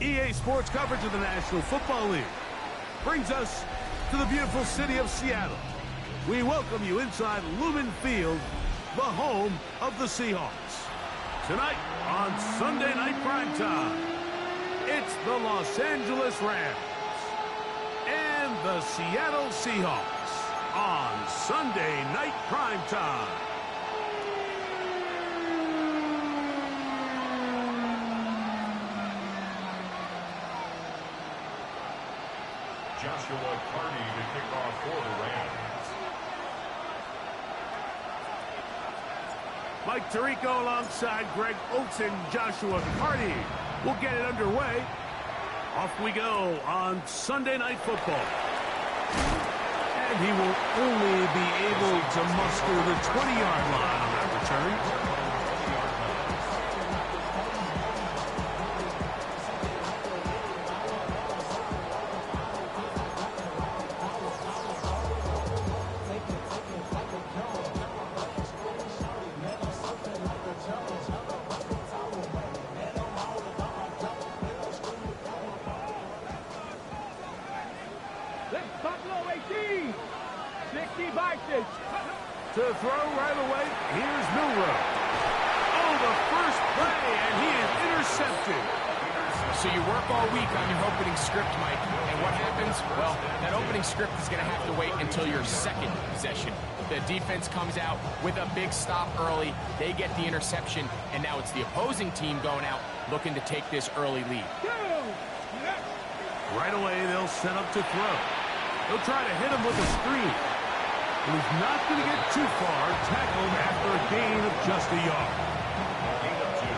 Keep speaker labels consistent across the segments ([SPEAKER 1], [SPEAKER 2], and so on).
[SPEAKER 1] EA Sports coverage of the National Football League brings us to the beautiful city of Seattle. We welcome you inside Lumen Field, the home of the Seahawks. Tonight on Sunday Night Primetime, it's the Los Angeles Rams and the Seattle Seahawks on Sunday Night Primetime.
[SPEAKER 2] Joshua Carney to kick off for the Rams.
[SPEAKER 1] Mike Tirico alongside Greg Oates and Joshua Carney will get it underway. Off we go on Sunday Night Football. And he will only be able to muster the 20-yard line on that return. To throw right away, here's Milrow. Oh, the first play, and he is intercepted.
[SPEAKER 3] So you work all week on your opening script, Mike, and what happens? Well, that opening script is going to have to wait until your second possession. The defense comes out with a big stop early. They get the interception, and now it's the opposing team going out looking to take this early lead.
[SPEAKER 1] Right away, they'll set up to throw. They'll try to hit him with a screen. He's not going to get too far, tackled after a gain of just a yard.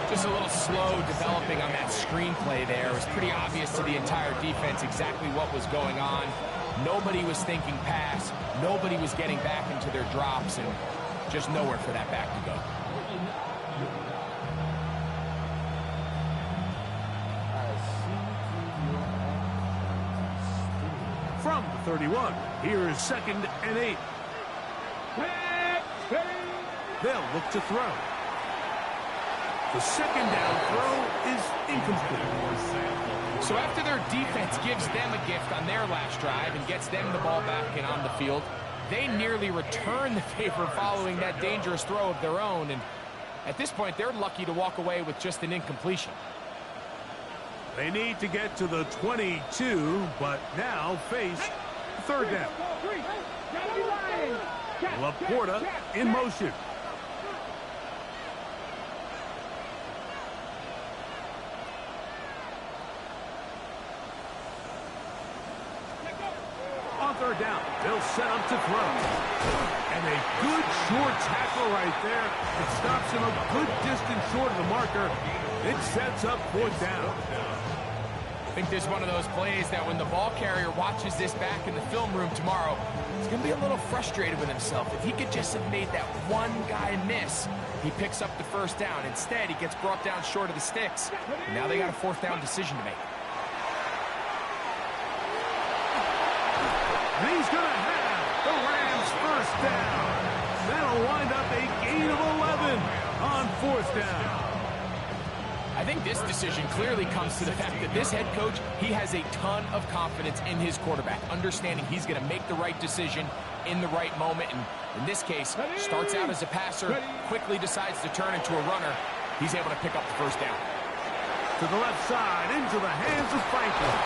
[SPEAKER 3] Just a little slow developing on that screenplay there. It was pretty obvious to the entire defense exactly what was going on. Nobody was thinking pass. Nobody was getting back into their drops, and just nowhere for that back to go.
[SPEAKER 1] From the 31, here is 2nd and 8. They'll look to throw. The second down throw is incomplete.
[SPEAKER 3] So after their defense gives them a gift on their last drive and gets them the ball back and on the field, they nearly return the favor following that dangerous throw of their own. And at this point, they're lucky to walk away with just an incompletion.
[SPEAKER 1] They need to get to the 22, but now face third down. Laporta in motion. On third down, they'll set up to throw. And a good short tackle right there. It stops him a good distance short of the marker. It sets up fourth down.
[SPEAKER 3] I think this is one of those plays that when the ball carrier watches this back in the film room tomorrow, he's going to be a little frustrated with himself. If he could just have made that one guy miss, he picks up the first down. Instead, he gets brought down short of the sticks. Now they got a fourth down decision to make.
[SPEAKER 1] And he's going to have the Rams first down. That'll wind up a gain of 11 on fourth down.
[SPEAKER 3] I think this decision clearly comes to the fact that this head coach, he has a ton of confidence in his quarterback, understanding he's going to make the right decision in the right moment. And in this case, starts out as a passer, quickly decides to turn into a runner. He's able to pick up the first down.
[SPEAKER 1] To the left side, into the hands of Franklin.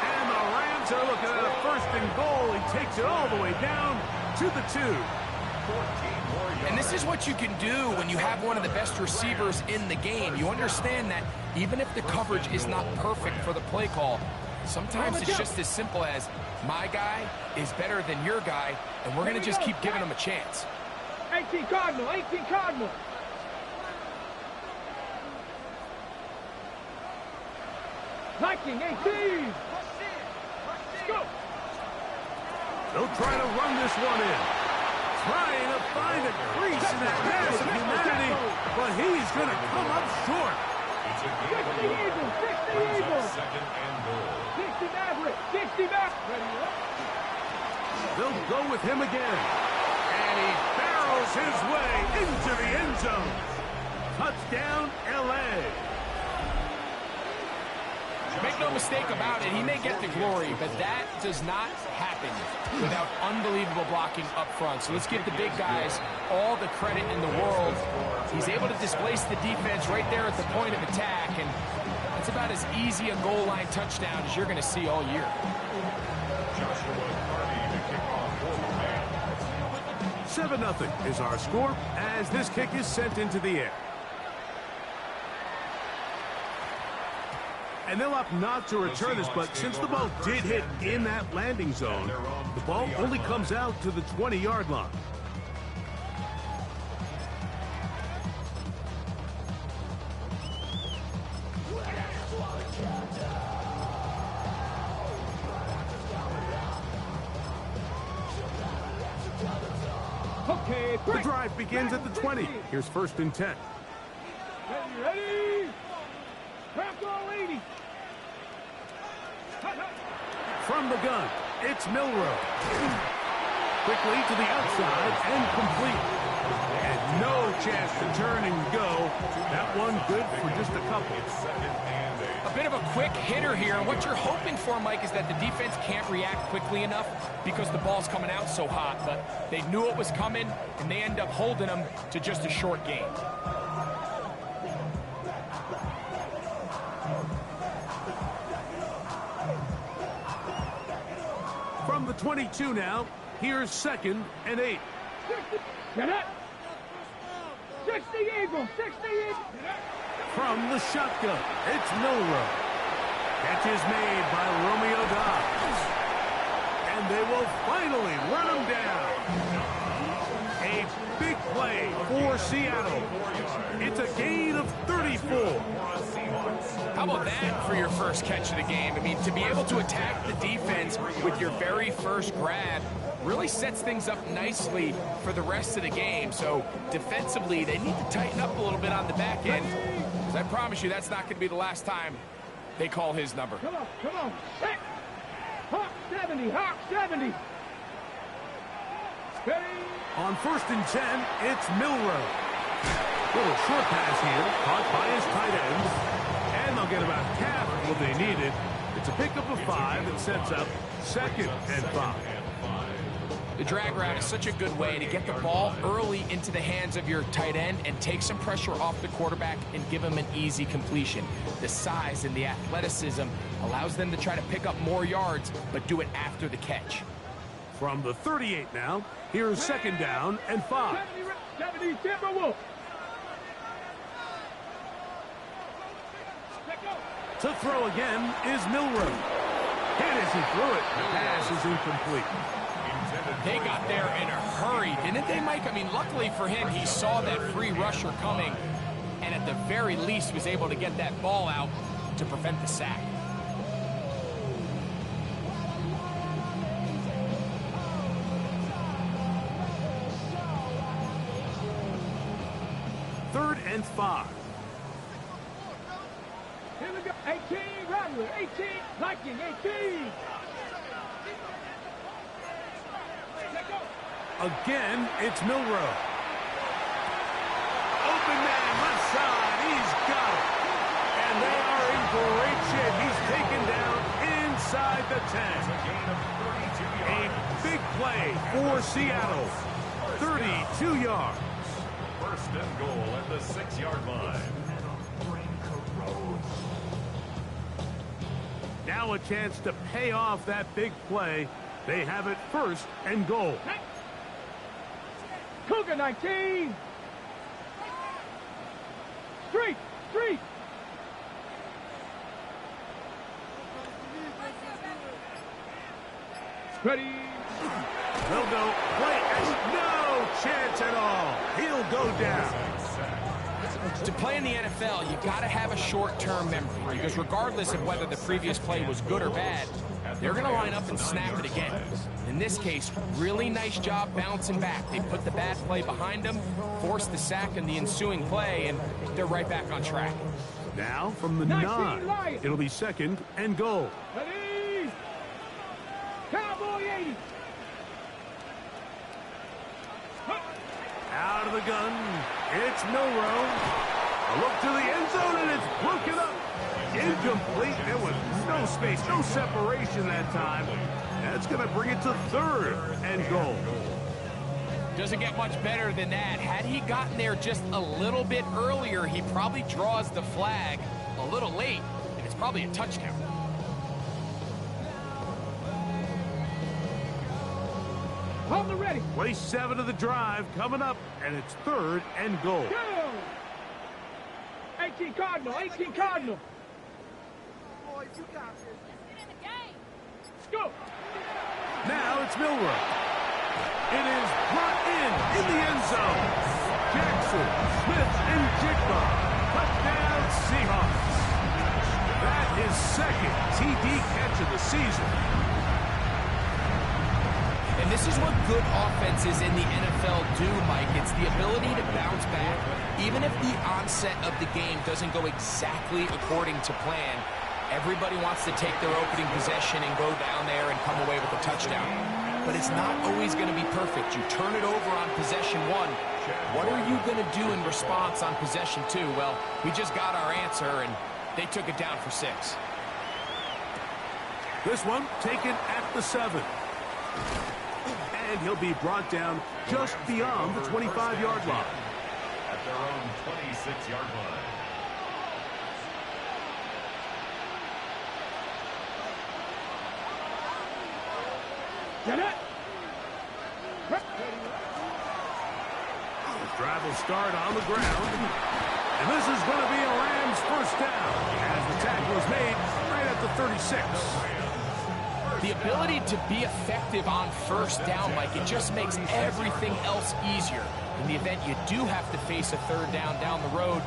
[SPEAKER 1] And the Rams are looking at a first and goal. He takes it all the way down to the 2.
[SPEAKER 3] And this is what you can do when you have one of the best receivers in the game. You understand that even if the coverage is not perfect for the play call, sometimes it's just as simple as my guy is better than your guy, and we're going to just keep giving him a chance.
[SPEAKER 4] 18 Cardinal, 18 Cardinal. Viking, 18. Let's go.
[SPEAKER 1] They'll try to run this one in. Trying to find a crease in that mass of humanity, but he's going to come up short.
[SPEAKER 2] It's a gain of 11. Brings up 2nd and goal.
[SPEAKER 4] 60 Maverick, 60 Maverick.
[SPEAKER 1] They'll go with him again. And he barrels his way into the end zone. Touchdown, L.A.
[SPEAKER 3] no mistake about it. He may get the glory, but that does not happen without unbelievable blocking up front. So let's give the big guys all the credit in the world. He's able to displace the defense right there at the point of attack, and it's about as easy a goal line touchdown as you're going to see all year.
[SPEAKER 1] 7-0 is our score as this kick is sent into the air. And they'll opt not to return this, but since the ball did hit in that landing zone, the ball only comes out to the 20-yard line.
[SPEAKER 4] Okay,
[SPEAKER 1] The drive begins at the 20. Here's 1st and 10.
[SPEAKER 4] Ready? Craft all 80.
[SPEAKER 1] From the gun, it's Milrow. Quickly to the outside and complete. And no chance to turn and go. That one good for just a couple.
[SPEAKER 3] A bit of a quick hitter here, and what you're hoping for, Mike, is that the defense can't react quickly enough because the ball's coming out so hot, but they knew it was coming, and they end up holding them to just a short gain.
[SPEAKER 1] From the 22 now, here's 2nd and 8.
[SPEAKER 4] Get it. 60 Eagles, 60 Eagles.
[SPEAKER 1] From the shotgun, it's Milrow. Catch is made by Romeo Dobbs. And they will finally run him down. A big play for Seattle. It's a gain of 34.
[SPEAKER 3] How about that for your first catch of the game? I mean, to be able to attack the defense with your very first grab really sets things up nicely for the rest of the game. So defensively, they need to tighten up a little bit on the back end. Because I promise you, that's not going to be the last time they call his number.
[SPEAKER 4] Come on. Hey. Hawk 70, Hawk 70. Ready?
[SPEAKER 1] On 1st and 10, it's Milrow. Little short pass here, caught by his tight end. And they'll get about half of what they needed. It's a pickup of 5 that sets up 2nd and 5.
[SPEAKER 3] The drag route is such a good way to get the ball early into the hands of your tight end and take some pressure off the quarterback and give him an easy completion. The size and the athleticism allows them to try to pick up more yards, but do it after the catch.
[SPEAKER 1] From the 38 now, here's 2nd down and 5.
[SPEAKER 4] 70 Timberwolves.
[SPEAKER 1] To throw again is Milrow. Hit as he threw it. The pass is incomplete.
[SPEAKER 3] They got there in a hurry, didn't they, Mike? I mean, luckily for him, he saw that free rusher coming, and at the very least was able to get that ball out to prevent the sack.
[SPEAKER 1] Third and 5.
[SPEAKER 4] Here we go. 18, Rattler. 18, Viking. 18.
[SPEAKER 1] Again, it's Milrow. Open man, left side. He's got it. And they are in great shape. He's taken down inside the 10. A big play for Seattle. 32 yards.
[SPEAKER 2] 1st and goal at the 6-yard line.
[SPEAKER 1] Now a chance to pay off that big play. They have it 1st and goal.
[SPEAKER 4] Cougar 19. Street. Ready.
[SPEAKER 1] They'll go play. No chance at all. He'll go down.
[SPEAKER 3] To play in the NFL, you got to have a short-term memory, because regardless of whether the previous play was good or bad, they're going to line up and snap it again. In this case, really nice job bouncing back. They put the bad play behind them, forced the sack in the ensuing play, and they're right back on track.
[SPEAKER 1] Now from the 9, it'll be 2nd and goal.
[SPEAKER 4] Ready. Cowboy 80.
[SPEAKER 1] Out of the gun, it's Milrow. A look to the end zone, and it's broken up. Incomplete. There was no space, no separation that time. That's going to bring it to third and goal.
[SPEAKER 3] Doesn't get much better than that. Had he gotten there just a little bit earlier, he probably draws the flag a little late, and it's probably a touchdown.
[SPEAKER 4] Hold the ready.
[SPEAKER 1] Play 7 of the drive coming up, and it's third and goal.
[SPEAKER 4] Go. 18 Cardinal, 18 Cardinal.
[SPEAKER 2] Boys, you got this. Let's get in the game.
[SPEAKER 4] Go.
[SPEAKER 1] Now it's Milrow. It is brought in the end zone. Jackson, Smith, and Jigba. Touchdown, Seahawks. That is second TD catch of the season.
[SPEAKER 3] And this is what good offenses in the NFL do, Mike. It's the ability to bounce back. Even if the onset of the game doesn't go exactly according to plan, everybody wants to take their opening possession and go down there and come away with a touchdown. But it's not always going to be perfect. You turn it over on possession 1. What are you going to do in response on possession 2? Well, we just got our answer, and they took it down for 6.
[SPEAKER 1] This one taken at the 7. And he'll be brought down just beyond the 25-yard line.
[SPEAKER 5] At their own 26-yard line.
[SPEAKER 4] Get it.
[SPEAKER 1] The drive will start on the ground. And this is going to be a Rams first down as the tackle is made right at the 36.
[SPEAKER 3] The ability to be effective on first down, Mike, it just makes everything else easier. In the event you do have to face a third down the road,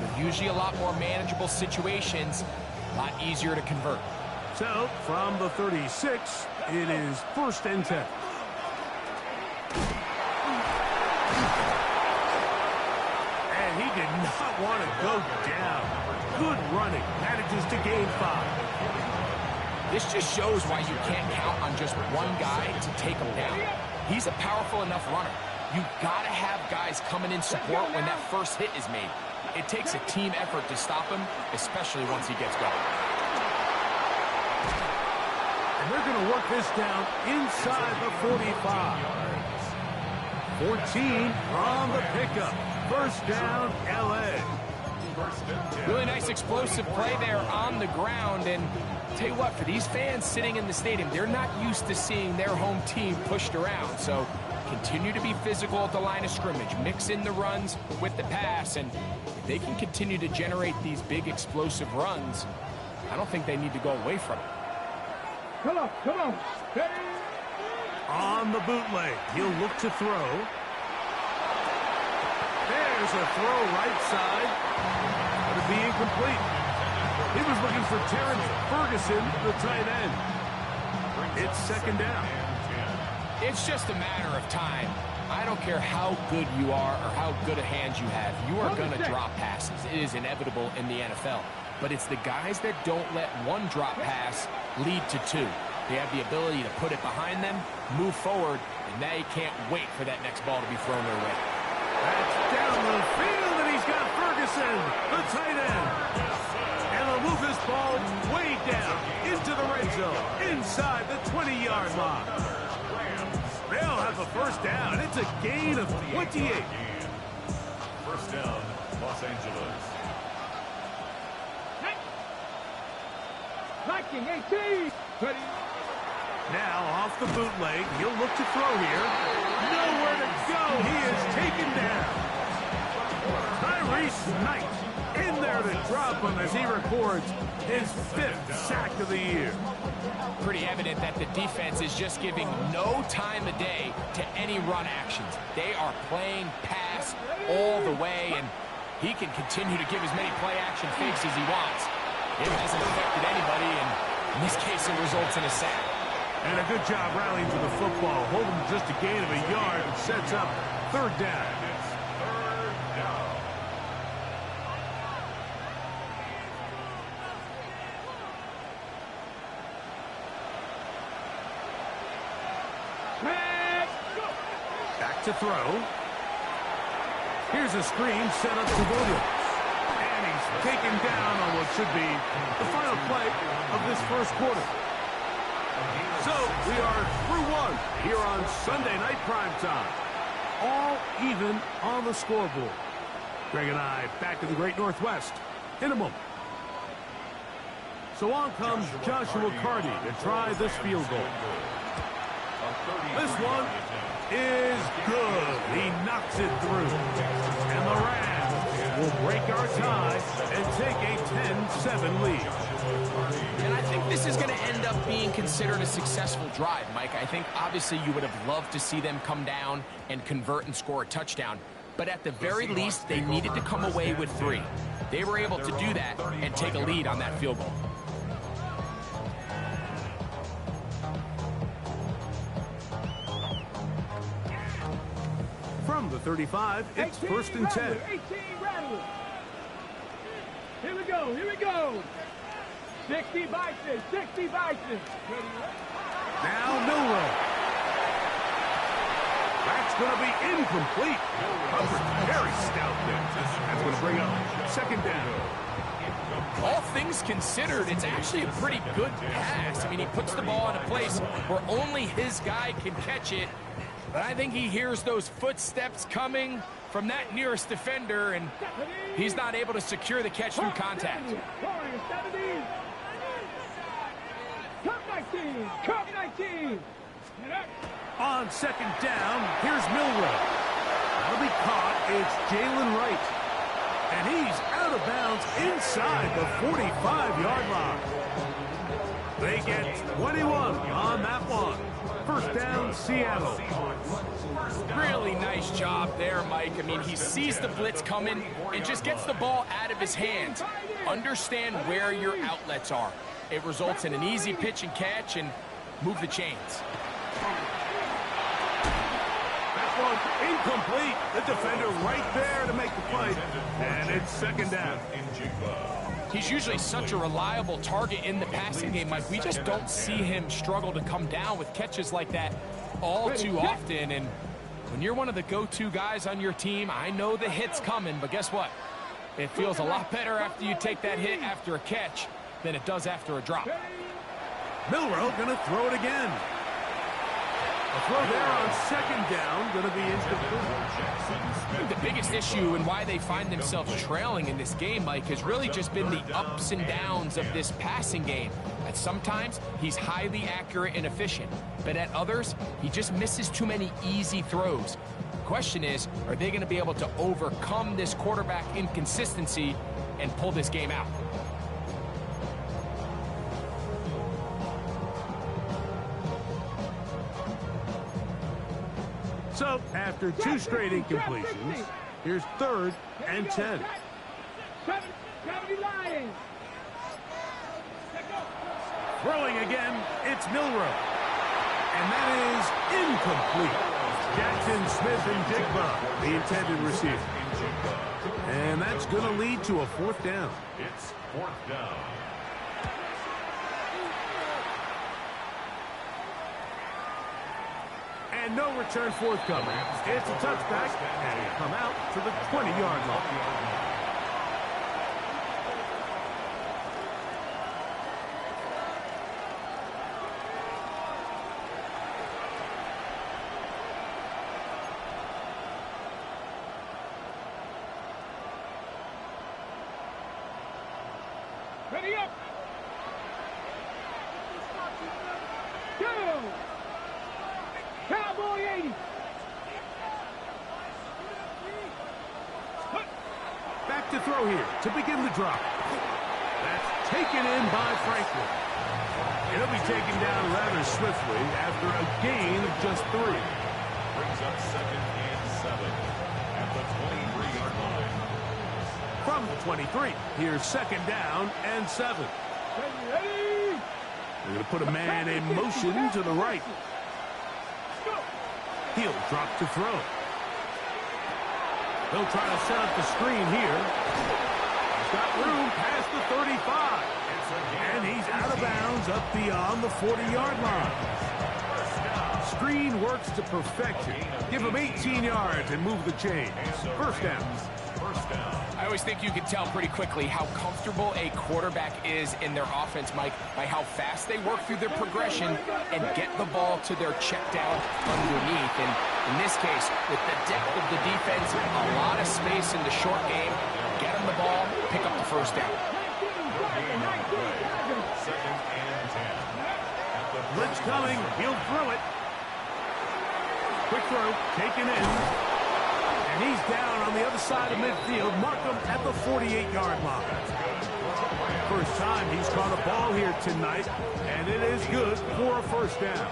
[SPEAKER 3] they're usually a lot more manageable situations, a lot easier to convert.
[SPEAKER 1] So, from the 36, it is first and 10. And he did not want to go down. Good running, manages to gain 5.
[SPEAKER 3] This just shows why you can't count on just one guy to take him down. He's a powerful enough runner. You got to have guys coming in support when that first hit is made. It takes a team effort to stop him, especially once he gets going.
[SPEAKER 1] And they're going to work this down inside the 45. 14 on the pickup. First down, L.A.
[SPEAKER 3] Really nice explosive play there on the ground, and tell you what, for these fans sitting in the stadium, they're not used to seeing their home team pushed around. So continue to be physical at the line of scrimmage, mix in the runs with the pass, and if they can continue to generate these big explosive runs, I don't think they need to go away from it.
[SPEAKER 4] Come on, come on. Ready.
[SPEAKER 1] On the bootleg, he'll look to throw. There's a throw right side. It'll be incomplete. He was looking for Terrence Ferguson, the tight end. It's second down.
[SPEAKER 3] It's just a matter of time. I don't care how good you are or how good a hand you have. You are going to drop passes. It is inevitable in the NFL. But it's the guys that don't let one drop pass lead to 2. They have the ability to put it behind them, move forward, and they can't wait for that next ball to be thrown their way.
[SPEAKER 1] That's down the field, and he's got Ferguson, the tight end. And they'll move this ball way down into the red zone, inside the 20-yard line. They'll have a first down. It's a gain of 28.
[SPEAKER 5] First down, Los Angeles.
[SPEAKER 4] Viking 18. Ready.
[SPEAKER 1] Now off the bootleg, he'll look to throw here. Nowhere to go. He is taken down. Tyrese Knight in there to drop him as he records his 5th sack of the year.
[SPEAKER 3] Pretty evident that the defense is just giving no time of day to any run actions. They are playing pass all the way, and he can continue to give as many play-action fakes as he wants. It hasn't affected anybody, and in this case, it results in a sack.
[SPEAKER 1] And a good job rallying to the football. Holding just a gain of a yard and sets up third down.
[SPEAKER 5] Third down. Back
[SPEAKER 1] to throw. Here's a screen set up to Williams. And And he's taken down on what should be the final play of this first quarter. So we are through one here on Sunday Night Primetime. All even on the scoreboard. Greg and I back in the Great Northwest in a moment. So on comes Joshua Carty to try this field goal. This one is good. He knocks it through. And the Rams will break our tie and take a 10-7 lead.
[SPEAKER 3] And I think this is going to end up being considered a successful drive, Mike. I think obviously you would have loved to see them come down and convert and score a touchdown. But at the very least, they needed to come away with 3. They were able to do that and take a lead on that field goal.
[SPEAKER 1] From the 35, it's 1st and 10.
[SPEAKER 4] 18 Rattler. Here we go, here we go. 60 Bison, 60 Bison.
[SPEAKER 1] Now Milroe. That's going to be incomplete. Hubbard very stout there. That's going to bring up 2nd down.
[SPEAKER 3] All things considered, it's actually a pretty good pass. I mean, he puts the ball in a place where only his guy can catch it. But I think he hears those footsteps coming from that nearest defender, and he's not able to secure the catch through contact.
[SPEAKER 4] Cup 19, Cup 19.
[SPEAKER 1] On 2nd down, here's Milroe. That'll be caught. It's Jalen Wright. And he's out of bounds inside the 45-yard line. They get 21 on that one. 1st down, Seattle.
[SPEAKER 3] Really nice job there, Mike. I mean, he sees the blitz coming and just gets the ball out of his hands. Understand where your outlets are. It results in an easy pitch and catch and move the chains.
[SPEAKER 1] Incomplete. The defender right there to make the play. And it's 2nd down.
[SPEAKER 3] He's usually such a reliable target in the passing game, Mike. We just don't see him struggle to come down with catches like that all too often. And when you're one of the go-to guys on your team, I know the hit's coming, but guess what? It feels a lot better after you take that hit after a catch than it does after a drop.
[SPEAKER 1] Milroe going to throw it again. A throw there on 2nd down, going to be incomplete.
[SPEAKER 3] The biggest issue and why they find themselves trailing in this game, Mike, has really just been the ups and downs of this passing game. At sometimes, he's highly accurate and efficient, but at others, he just misses too many easy throws. The question is, are they going to be able to overcome this quarterback inconsistency and pull this game out?
[SPEAKER 1] So, after 2 straight incompletions, here's 3rd and 10.
[SPEAKER 4] 70 Lions.
[SPEAKER 1] Throwing again, it's Milroe. And that is incomplete. Jackson Smith and Digba, the intended receiver. And that's going to lead to a 4th down.
[SPEAKER 5] It's 4th down.
[SPEAKER 1] And no return forthcoming. It's a touchback, and he'll come out to the 20-yard line.
[SPEAKER 4] Ready up. Go. Cowboy 80.
[SPEAKER 1] Back to throw here to begin the drop. That's taken in by Franklin. It'll be taken down rather swiftly after a gain of just 3.
[SPEAKER 5] Brings up 2nd and 7 at the 23-yard line.
[SPEAKER 1] From the 23, here's 2nd down and 7.
[SPEAKER 4] Ready.
[SPEAKER 1] They're going to put a man in motion to the right. He'll drop to throw. They'll try to set up the screen here. He's got room past the 35. And he's out of bounds up beyond the 40-yard line. Screen works to perfection. Give him 18 yards and move the chains. 1st down.
[SPEAKER 3] I always think you can tell pretty quickly how comfortable a quarterback is in their offense, Mike, by how fast they work through their progression and get the ball to their check down underneath. And in this case, with the depth of the defense, a lot of space in the short game, get them the ball, pick up the first down.
[SPEAKER 1] Blitz coming, he'll throw it. Quick throw, taken in. And he's down on the other side of midfield. Mark him at the 48-yard line. First time he's caught a ball here tonight, and it is good for a first down.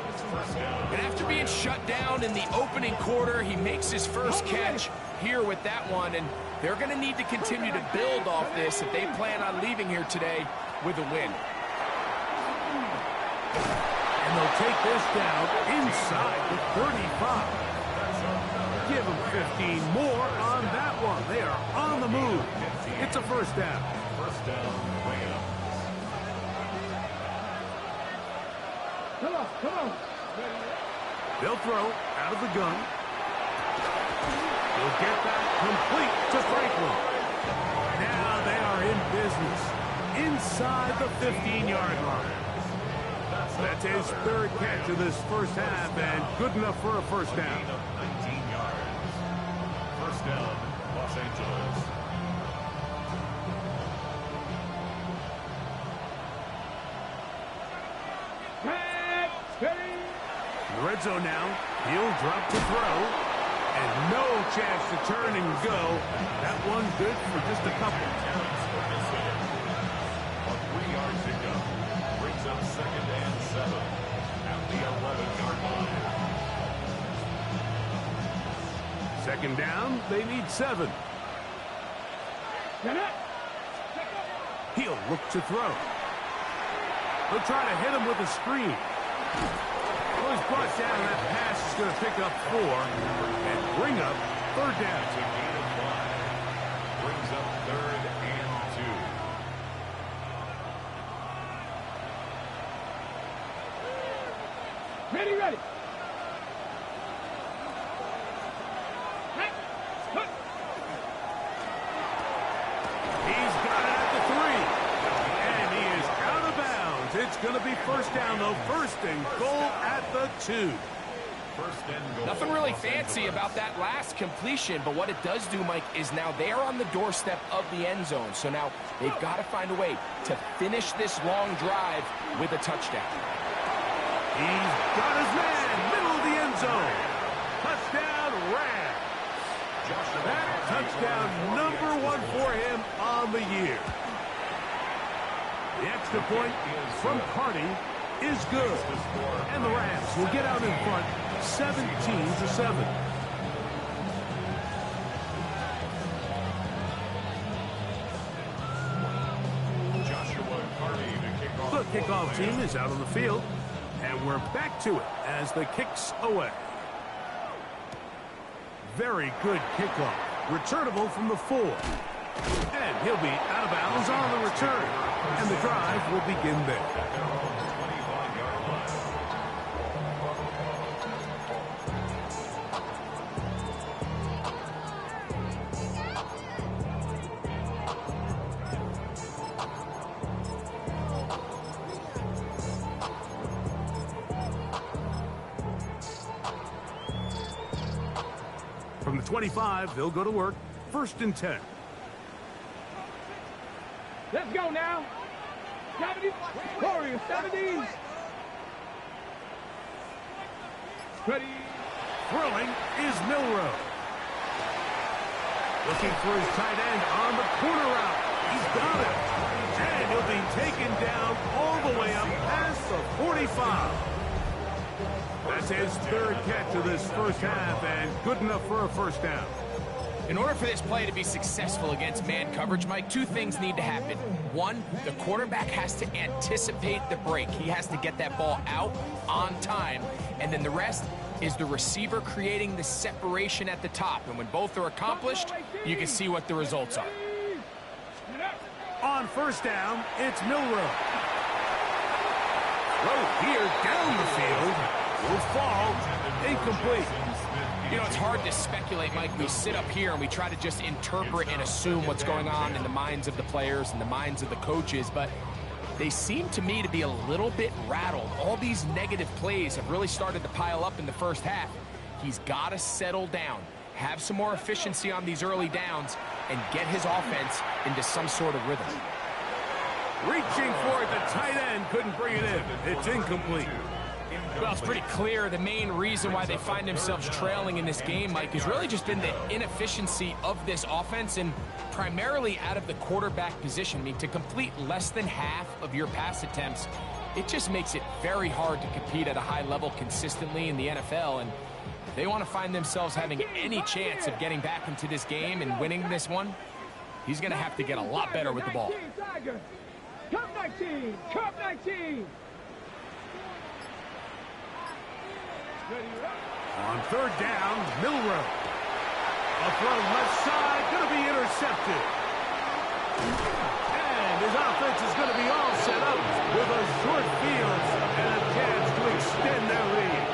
[SPEAKER 3] And after being shut down in the opening quarter, he makes his first catch here with that one, and they're going to need to continue to build off this if they plan on leaving here today with a win.
[SPEAKER 1] And they'll take this down inside the 35. Give them 15 more on that one. They are on the move. It's a first down.
[SPEAKER 5] First down, Rams.
[SPEAKER 4] Come on, come on.
[SPEAKER 1] They'll throw out of the gun. He'll get that complete to Franklin. Now they are in business inside the 15-yard line. That's his third catch of this first half, and good enough for a first down.
[SPEAKER 5] 19 yards. First down, Los Angeles.
[SPEAKER 1] In the red zone now, he'll drop to throw, and no chance to turn and go. That one good for just a couple.
[SPEAKER 5] 3 yards to go. Brings up second and 7 at the 11-yard line.
[SPEAKER 1] Second down, they need 7. He'll look to throw. They'll try to hit him with a screen. Well, he's brought down. That pass is going to pick up 4 and bring up third down.
[SPEAKER 5] To gain of 5. Brings up third and 2.
[SPEAKER 4] Ready, ready.
[SPEAKER 1] He's got it at the 3. And he is out of bounds. It's going to be first down, though. First and goal at the 2.
[SPEAKER 5] First and goal.
[SPEAKER 3] Nothing really fancy about that last completion, but what it does do, Mike, is now they are on the doorstep of the end zone. So now they've got to find a way to finish this long drive with a touchdown.
[SPEAKER 1] He's got his man, middle of the end zone. Touchdown, Rams. That touchdown number 1 for him on the year. The extra point from Carty is good. And the Rams will get out in front 17-7.
[SPEAKER 5] Joshua Carty to kick off.
[SPEAKER 1] The kickoff team is out on the field. And we're back to it as the kick's away. Very good kickoff. Returnable from the 4. And he'll be out of bounds on the return. And the drive will begin there.
[SPEAKER 5] 25-yard line.
[SPEAKER 1] From the 25, they'll go to work. First and 10.
[SPEAKER 4] Let's go now. 70. Warriors, 70. Ready.
[SPEAKER 1] Throwing is Milrow. Looking for his tight end on the corner route. He's got it. And he'll be taken down all the way up past the 45. That's his third catch of this first half, and good enough for a first down.
[SPEAKER 3] In order for this play to be successful against man coverage, Mike, 2 things need to happen. 1, the quarterback has to anticipate the break. He has to get that ball out on time. And then the rest is the receiver creating the separation at the top. And when both are accomplished, you can see what the results are.
[SPEAKER 1] On first down, it's Milrow. Throw here down the field. will fall incomplete.
[SPEAKER 3] You know, it's hard to speculate, Mike. We sit up here and we try to just interpret and assume what's going on in the minds of the players and the minds of the coaches, but they seem to me to be a little bit rattled. All these negative plays have really started to pile up in the first half. He's got to settle down, have some more efficiency on these early downs, and get his offense into some sort of rhythm.
[SPEAKER 1] Reaching for it, the tight end couldn't bring it in. It's incomplete.
[SPEAKER 3] Well, it's pretty clear the main reason why they find themselves trailing in this game, Mike, has really just been the inefficiency of this offense and primarily out of the quarterback position. I mean, to complete less than half of your pass attempts, it just makes it very hard to compete at a high level consistently in the NFL. And if they want to find themselves having any chance of getting back into this game and winning this one, he's going to have to get a lot better with the ball.
[SPEAKER 4] Cup 19! Cup 19!
[SPEAKER 1] On third down, Milrow. A throw left side, going to be intercepted. And his offense is going to be all set up with a short field and a chance to extend their lead.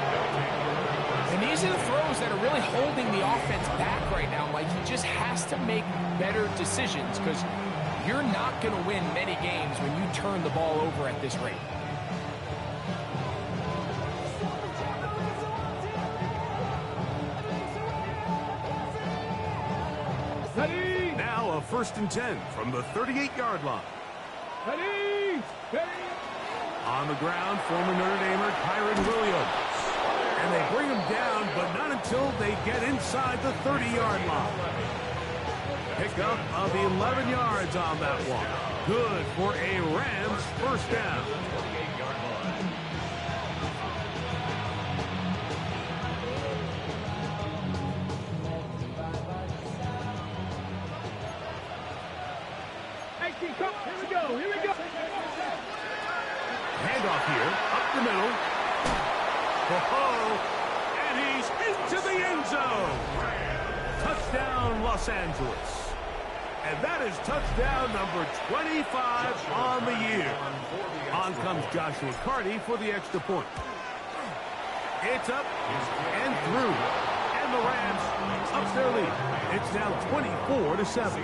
[SPEAKER 3] And these are the throws that are really holding the offense back right now, Mike. He just has to make better decisions because you're not going to win many games when you turn the ball over at this rate.
[SPEAKER 1] Now a 1st and 10 from the 38-yard line.
[SPEAKER 4] Ready!
[SPEAKER 1] On the ground, former Notre Damer Kyron Williams. And they bring him down, but not until they get inside the 30-yard line. Pickup of 11 yards on that one. Good for a Rams first down.
[SPEAKER 4] Here we go, here we go.
[SPEAKER 1] Handoff here, up the middle. And he's into the end zone. Touchdown, Los Angeles. And that is touchdown number 25 on the year. On comes Joshua Carty for the extra point. It's up and through. And the Rams up their lead. It's now 24-7.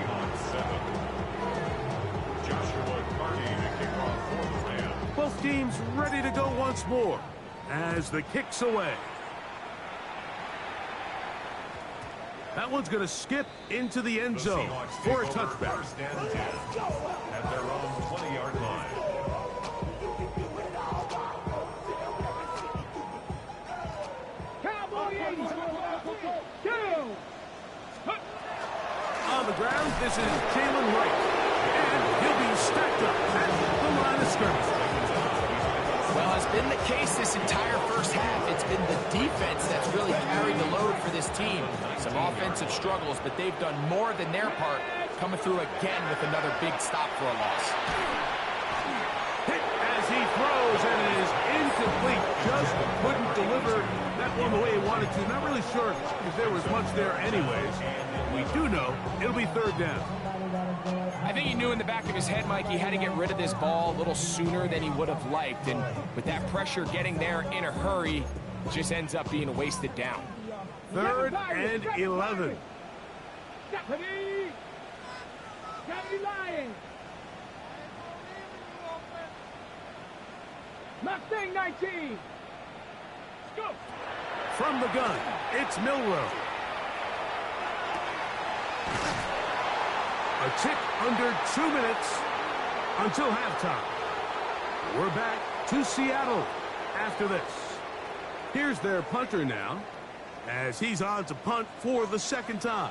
[SPEAKER 1] Both teams ready to go once more as the kick's away. That one's going to skip into the end zone for a touchback.
[SPEAKER 5] First and 10 at their own 20-yard line.
[SPEAKER 4] Cowboy 80. Go!
[SPEAKER 1] On the ground, this is Jalen Wright. And he'll be stacked up at the line of scrimmage.
[SPEAKER 3] Well, it's been the case this entire first half. It's been the defense that's really carried the load for this team. Some offensive struggles, but they've done more than their part, coming through again with another big stop for a loss.
[SPEAKER 1] Hit as he throws, and it is incomplete. Just couldn't deliver that one the way he wanted to. Not really sure if there was much there anyways. We do know it'll be third down.
[SPEAKER 3] I think he knew in the back of his head, Mike, he had to get rid of this ball a little sooner than he would have liked. And with that pressure getting there in a hurry, it just ends up being a wasted down.
[SPEAKER 1] 3rd and 11.
[SPEAKER 4] Ready! County Lions. Mustang 19. Go!
[SPEAKER 1] From the gun, it's Milrow. A tick under 2 minutes until halftime. We're back to Seattle after this. Here's their punter now as he's on to punt for the second time.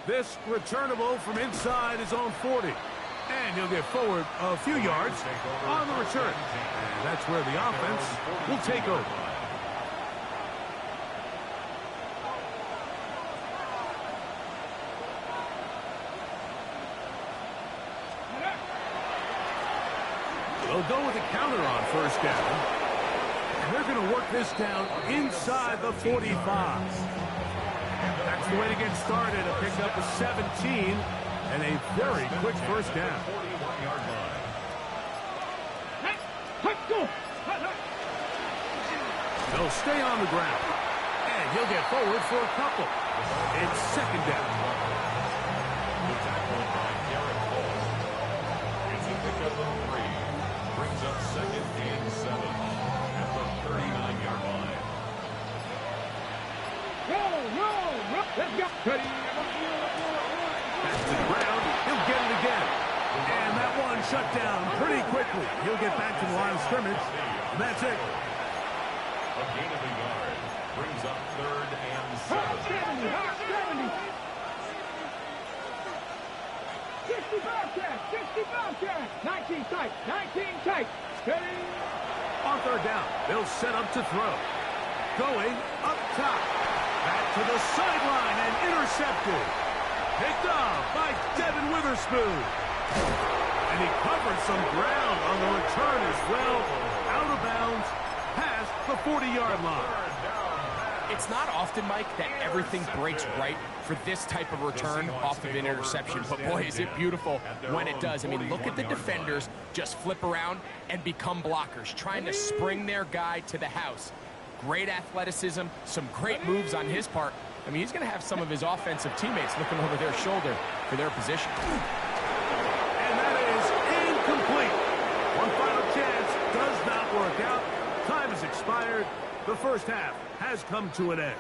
[SPEAKER 1] This returnable from inside his own 40. And he'll get forward a few yards on the return. And that's where the offense will take over. They'll go with a counter on first down. And they're going to work this down inside the 45. That's the way to get started. A pick up a 17 and a very quick first down.
[SPEAKER 5] 41-yard line.
[SPEAKER 4] Go.
[SPEAKER 1] They'll stay on the ground. And he'll get forward for a couple. It's second down.
[SPEAKER 5] It's a pickup of 3. Brings up second and 7 at the 39-yard line.
[SPEAKER 4] Roll. Let's go.
[SPEAKER 1] Back to the ground. He'll get it again. And that one shut down pretty quickly. He'll get back to the line of scrimmage. And that's it.
[SPEAKER 5] A gain of a yard. Brings up third and 7.
[SPEAKER 4] Hot 70. 65 catch. 19 tight. Steady.
[SPEAKER 1] On third down, they'll set up to throw. Going up top. Back to the sideline and intercepted. Picked off by Devin Witherspoon. And he covered some ground on the return as well. Out of bounds, past the 40-yard line.
[SPEAKER 3] It's not often, Mike, that everything breaks right for this type of return off of an interception. But, boy, is it beautiful when it does. I mean, look at the defenders just flip around and become blockers, trying to spring their guy to the house. Great athleticism, some great moves on his part. I mean, he's going to have some of his offensive teammates looking over their shoulder for their position.
[SPEAKER 1] And that is incomplete. One final chance does not work out. Time has expired. The first half has come to an end.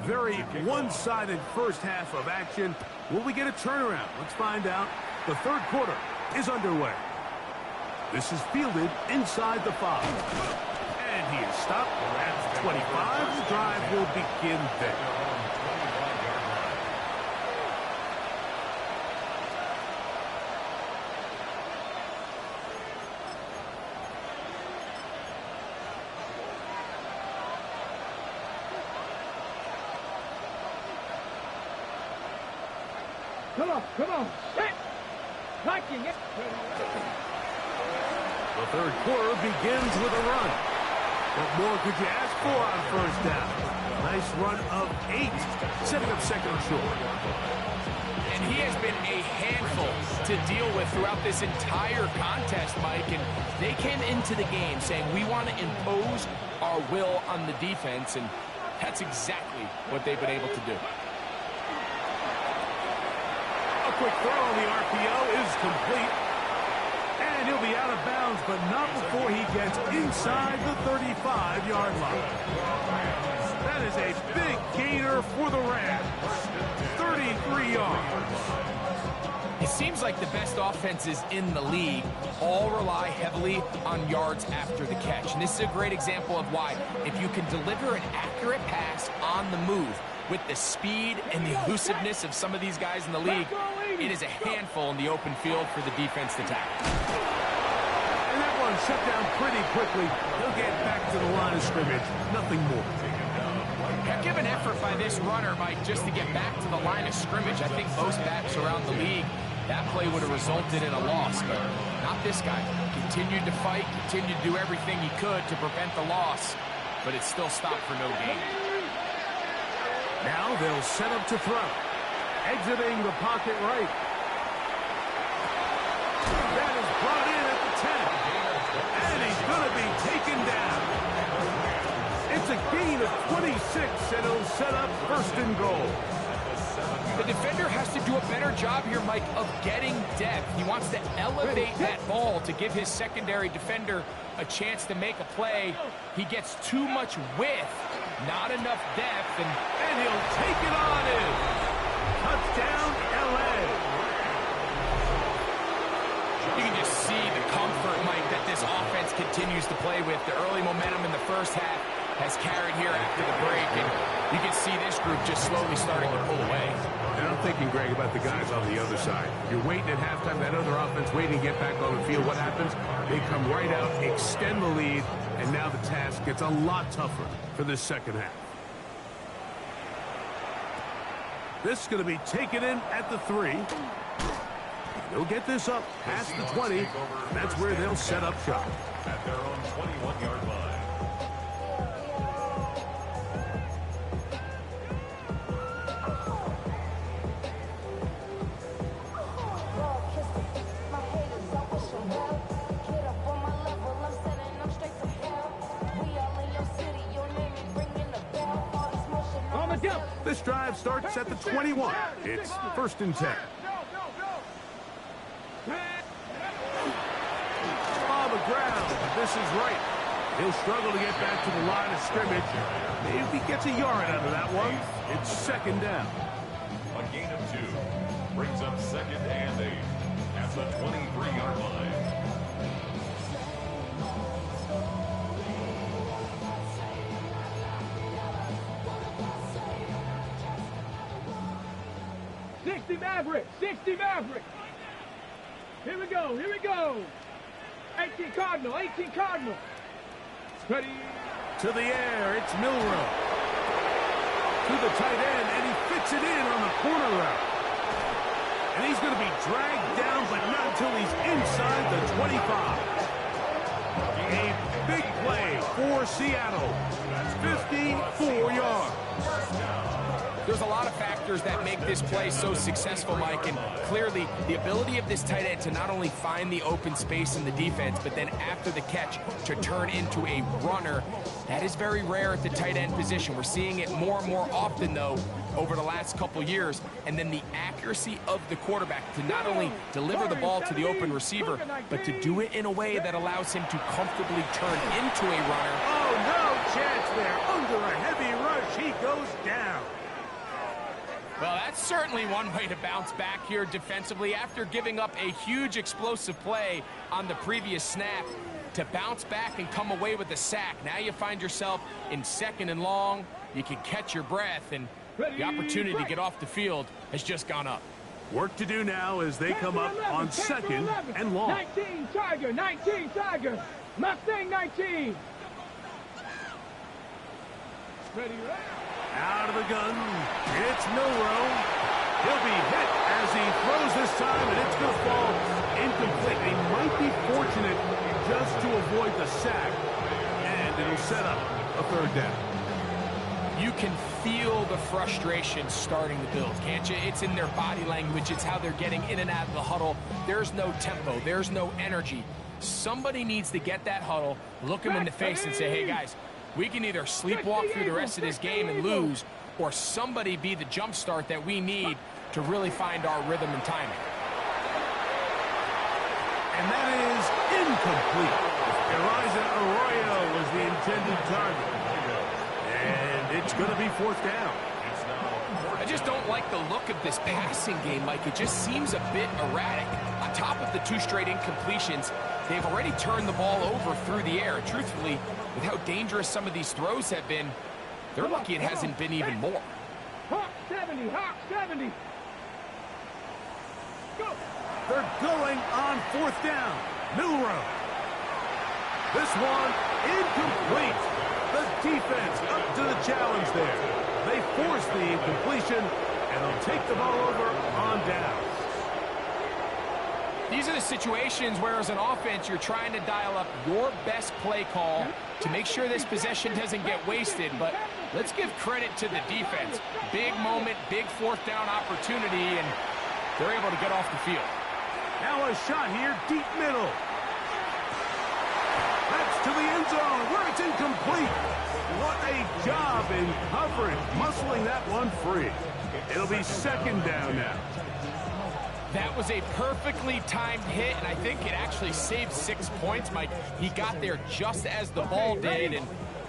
[SPEAKER 1] Very one-sided first half of action. Will we get a turnaround? Let's find out. The third quarter is underway. This is fielded inside the 5. And he is stopped at 25. The drive will begin there.
[SPEAKER 4] Come on. Hit. Liking it.
[SPEAKER 1] The third quarter begins with a run. What more could you ask for on first down? Nice run of 8, setting up second and short.
[SPEAKER 3] And he has been a handful to deal with throughout this entire contest, Mike. And they came into the game saying, we want to impose our will on the defense. And that's exactly what they've been able to do.
[SPEAKER 1] Quick throw on the RPO is complete. And he'll be out of bounds, but not before he gets inside the 35-yard line. That is a big gainer for the Rams. 33 yards.
[SPEAKER 3] It seems like the best offenses in the league all rely heavily on yards after the catch. And this is a great example of why. If you can deliver an accurate pass on the move with the speed and the elusiveness of some of these guys in the league, it is a handful in the open field for the defense to tackle.
[SPEAKER 1] And that one shut down pretty quickly. He'll get back to the line of scrimmage. Nothing more.
[SPEAKER 3] Heck of an effort by this runner, Mike, just to get back to the line of scrimmage. I think most backs around the league, that play would have resulted in a loss, but not this guy. Continued to fight, continued to do everything he could to prevent the loss, but it still stopped for no gain.
[SPEAKER 1] Now they'll set up to throw. Exiting the pocket right. That is brought in at the 10. And he's going to be taken down. It's a gain of 26, and he'll set up first and goal.
[SPEAKER 3] The defender has to do a better job here, Mike, of getting depth. He wants to elevate that ball to give his secondary defender a chance to make a play. He gets too much width, not enough depth,
[SPEAKER 1] and he'll take it on in. Touchdown, L.A.
[SPEAKER 3] You can just see the comfort, Mike, that this offense continues to play with. The early momentum in the first half has carried here after the break, and you can see this group just slowly starting to pull away.
[SPEAKER 1] And I'm thinking, Greg, about the guys on the other side. You're waiting at halftime, that other offense waiting to get back on the field. What happens? They come right out, extend the lead, and now the task gets a lot tougher for this second half. This is going to be taken in at the 3. They'll get this up past the 20. That's where they'll set up shop.
[SPEAKER 5] At their own 21-yard line.
[SPEAKER 1] This drive starts at the 21. It's 1st and 10. On the ground, this is right. He'll struggle to get back to the line of scrimmage. Maybe he gets a yard out of that one. It's 2nd down.
[SPEAKER 5] A gain of 2 brings up 2nd and 8 at the 23-yard line.
[SPEAKER 4] Maverick, 60 Maverick. Here we go, here we go. 18 Cardinal, 18 Cardinal. Ready.
[SPEAKER 1] To the air, it's Milrow. To the tight end, and he fits it in on the corner route. And he's going to be dragged down, but not until he's inside the 25. A big play for Seattle. 54 yards.
[SPEAKER 3] There's a lot of factors that make this play so successful, Mike, and clearly the ability of this tight end to not only find the open space in the defense, but then after the catch to turn into a runner. That is very rare at the tight end position. We're seeing it more and more often, though, over the last couple years. And then the accuracy of the quarterback to not only deliver the ball to the open receiver, but to do it in a way that allows him to comfortably turn into a runner.
[SPEAKER 1] Oh, no chance there. Under a heavy rush, he goes down.
[SPEAKER 3] Well, that's certainly one way to bounce back here defensively after giving up a huge explosive play on the previous snap. To bounce back and come away with a sack. Now you find yourself in 2nd and long. You can catch your breath, and the opportunity to get off the field has just gone up.
[SPEAKER 1] Work to do now as they come up on 2nd and long.
[SPEAKER 4] 19 Tiger, 19 Tiger. Mustang 19. Ready,
[SPEAKER 1] out of the gun, it's Milrow. He'll be hit as he throws this time, and it's going to fall incomplete. They might be fortunate just to avoid the sack, and it'll set up a 3rd down.
[SPEAKER 3] You can feel the frustration starting to build, can't you? It's in their body language. It's how they're getting in and out of the huddle. There's no tempo. There's no energy. Somebody needs to get that huddle, look them in the face, and say, hey, guys, we can either sleepwalk through the rest of this game and lose, or somebody be the jump start that we need to really find our rhythm and timing.
[SPEAKER 1] And that is incomplete. Eliza Arroyo was the intended target. And it's going to be 4th down.
[SPEAKER 3] I just don't like the look of this passing game, Mike. It just seems a bit erratic. On top of the 2 straight incompletions, they've already turned the ball over through the air. Truthfully, with how dangerous some of these throws have been, they're lucky it hasn't been even more.
[SPEAKER 4] Hawk 70, Hawk 70. Go.
[SPEAKER 1] They're going on 4th down. Milrow. This one incomplete. The defense up to the challenge there. They force the incompletion, and they'll take the ball over on downs.
[SPEAKER 3] These are the situations where, as an offense, you're trying to dial up your best play call to make sure this possession doesn't get wasted. But let's give credit to the defense. Big moment, big 4th down opportunity, and they're able to get off the field.
[SPEAKER 1] Now a shot here, deep middle. That's to the end zone where it's incomplete. What a job in coverage, muscling that one free. It'll be 2nd down now.
[SPEAKER 3] That was a perfectly timed hit, and I think it actually saved 6 points, Mike. He got there just as the ball did, and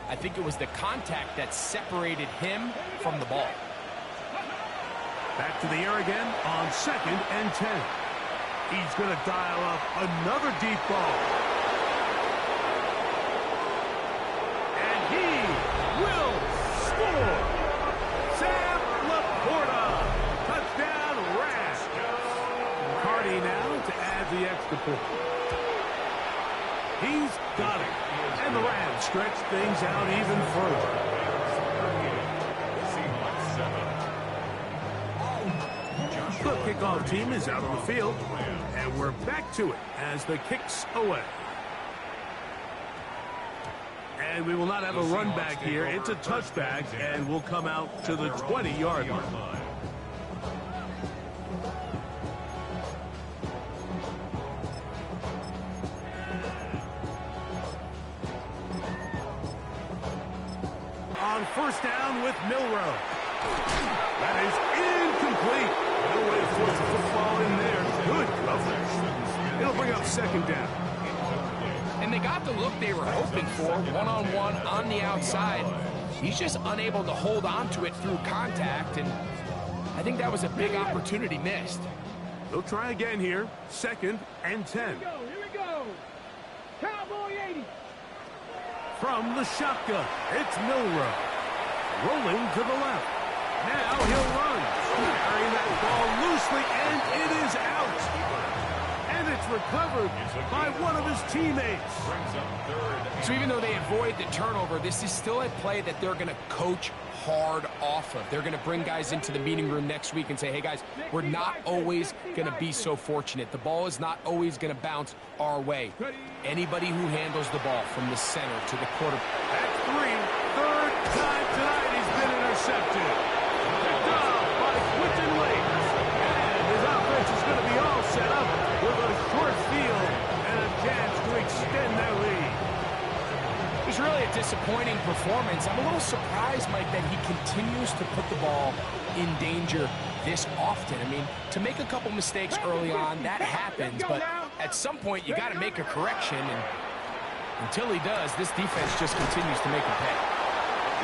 [SPEAKER 3] I think it was the contact that separated him from the ball.
[SPEAKER 1] Back to the air again on 2nd and 10. He's going to dial up another deep ball. And he will score. Sam Laporta. Touchdown, Rams. Cardi now to add the extra point. He's got it. And the Rams stretch things out even further.
[SPEAKER 5] Seahawks 7. Josh
[SPEAKER 1] The kickoff team is out on the field, and we're back to it as the kick's away. And we will not have a run back here. It's a touchback, and we'll come out to the 20-yard line. On first down with Milroe. That is incomplete. No way to force the football in there. Good coverage. It'll bring up second down.
[SPEAKER 3] And they got the look they were hoping for, one-on-one on the outside. He's just unable to hold on to it through contact, and I think that was a big opportunity missed.
[SPEAKER 1] They'll try again here. 2nd and 10.
[SPEAKER 4] Here we go. Cowboy 80.
[SPEAKER 1] From the shotgun, it's Milroe. Rolling to the left. Now he'll run. Carrying that ball loosely, and it is out. And it's recovered by one of his teammates.
[SPEAKER 3] So even though they avoid the turnover, this is still a play that they're going to coach hard off of. They're going to bring guys into the meeting room next week and say, hey guys, we're not always going to be so fortunate. The ball is not always going to bounce our way. Anybody who handles the ball from the center to the quarterback.
[SPEAKER 1] That's 3. Third time tonight he's been intercepted. Picked up by Quinton Lake. And his offense is going to be all set up with a short field and a chance to extend their lead.
[SPEAKER 3] It was really a disappointing performance. I'm a little surprised, Mike, that he continues to put the ball in danger this often. I mean, to make a couple mistakes early on, that happens, but at some point you got to make a correction, and until he does, this defense just continues to make him pay.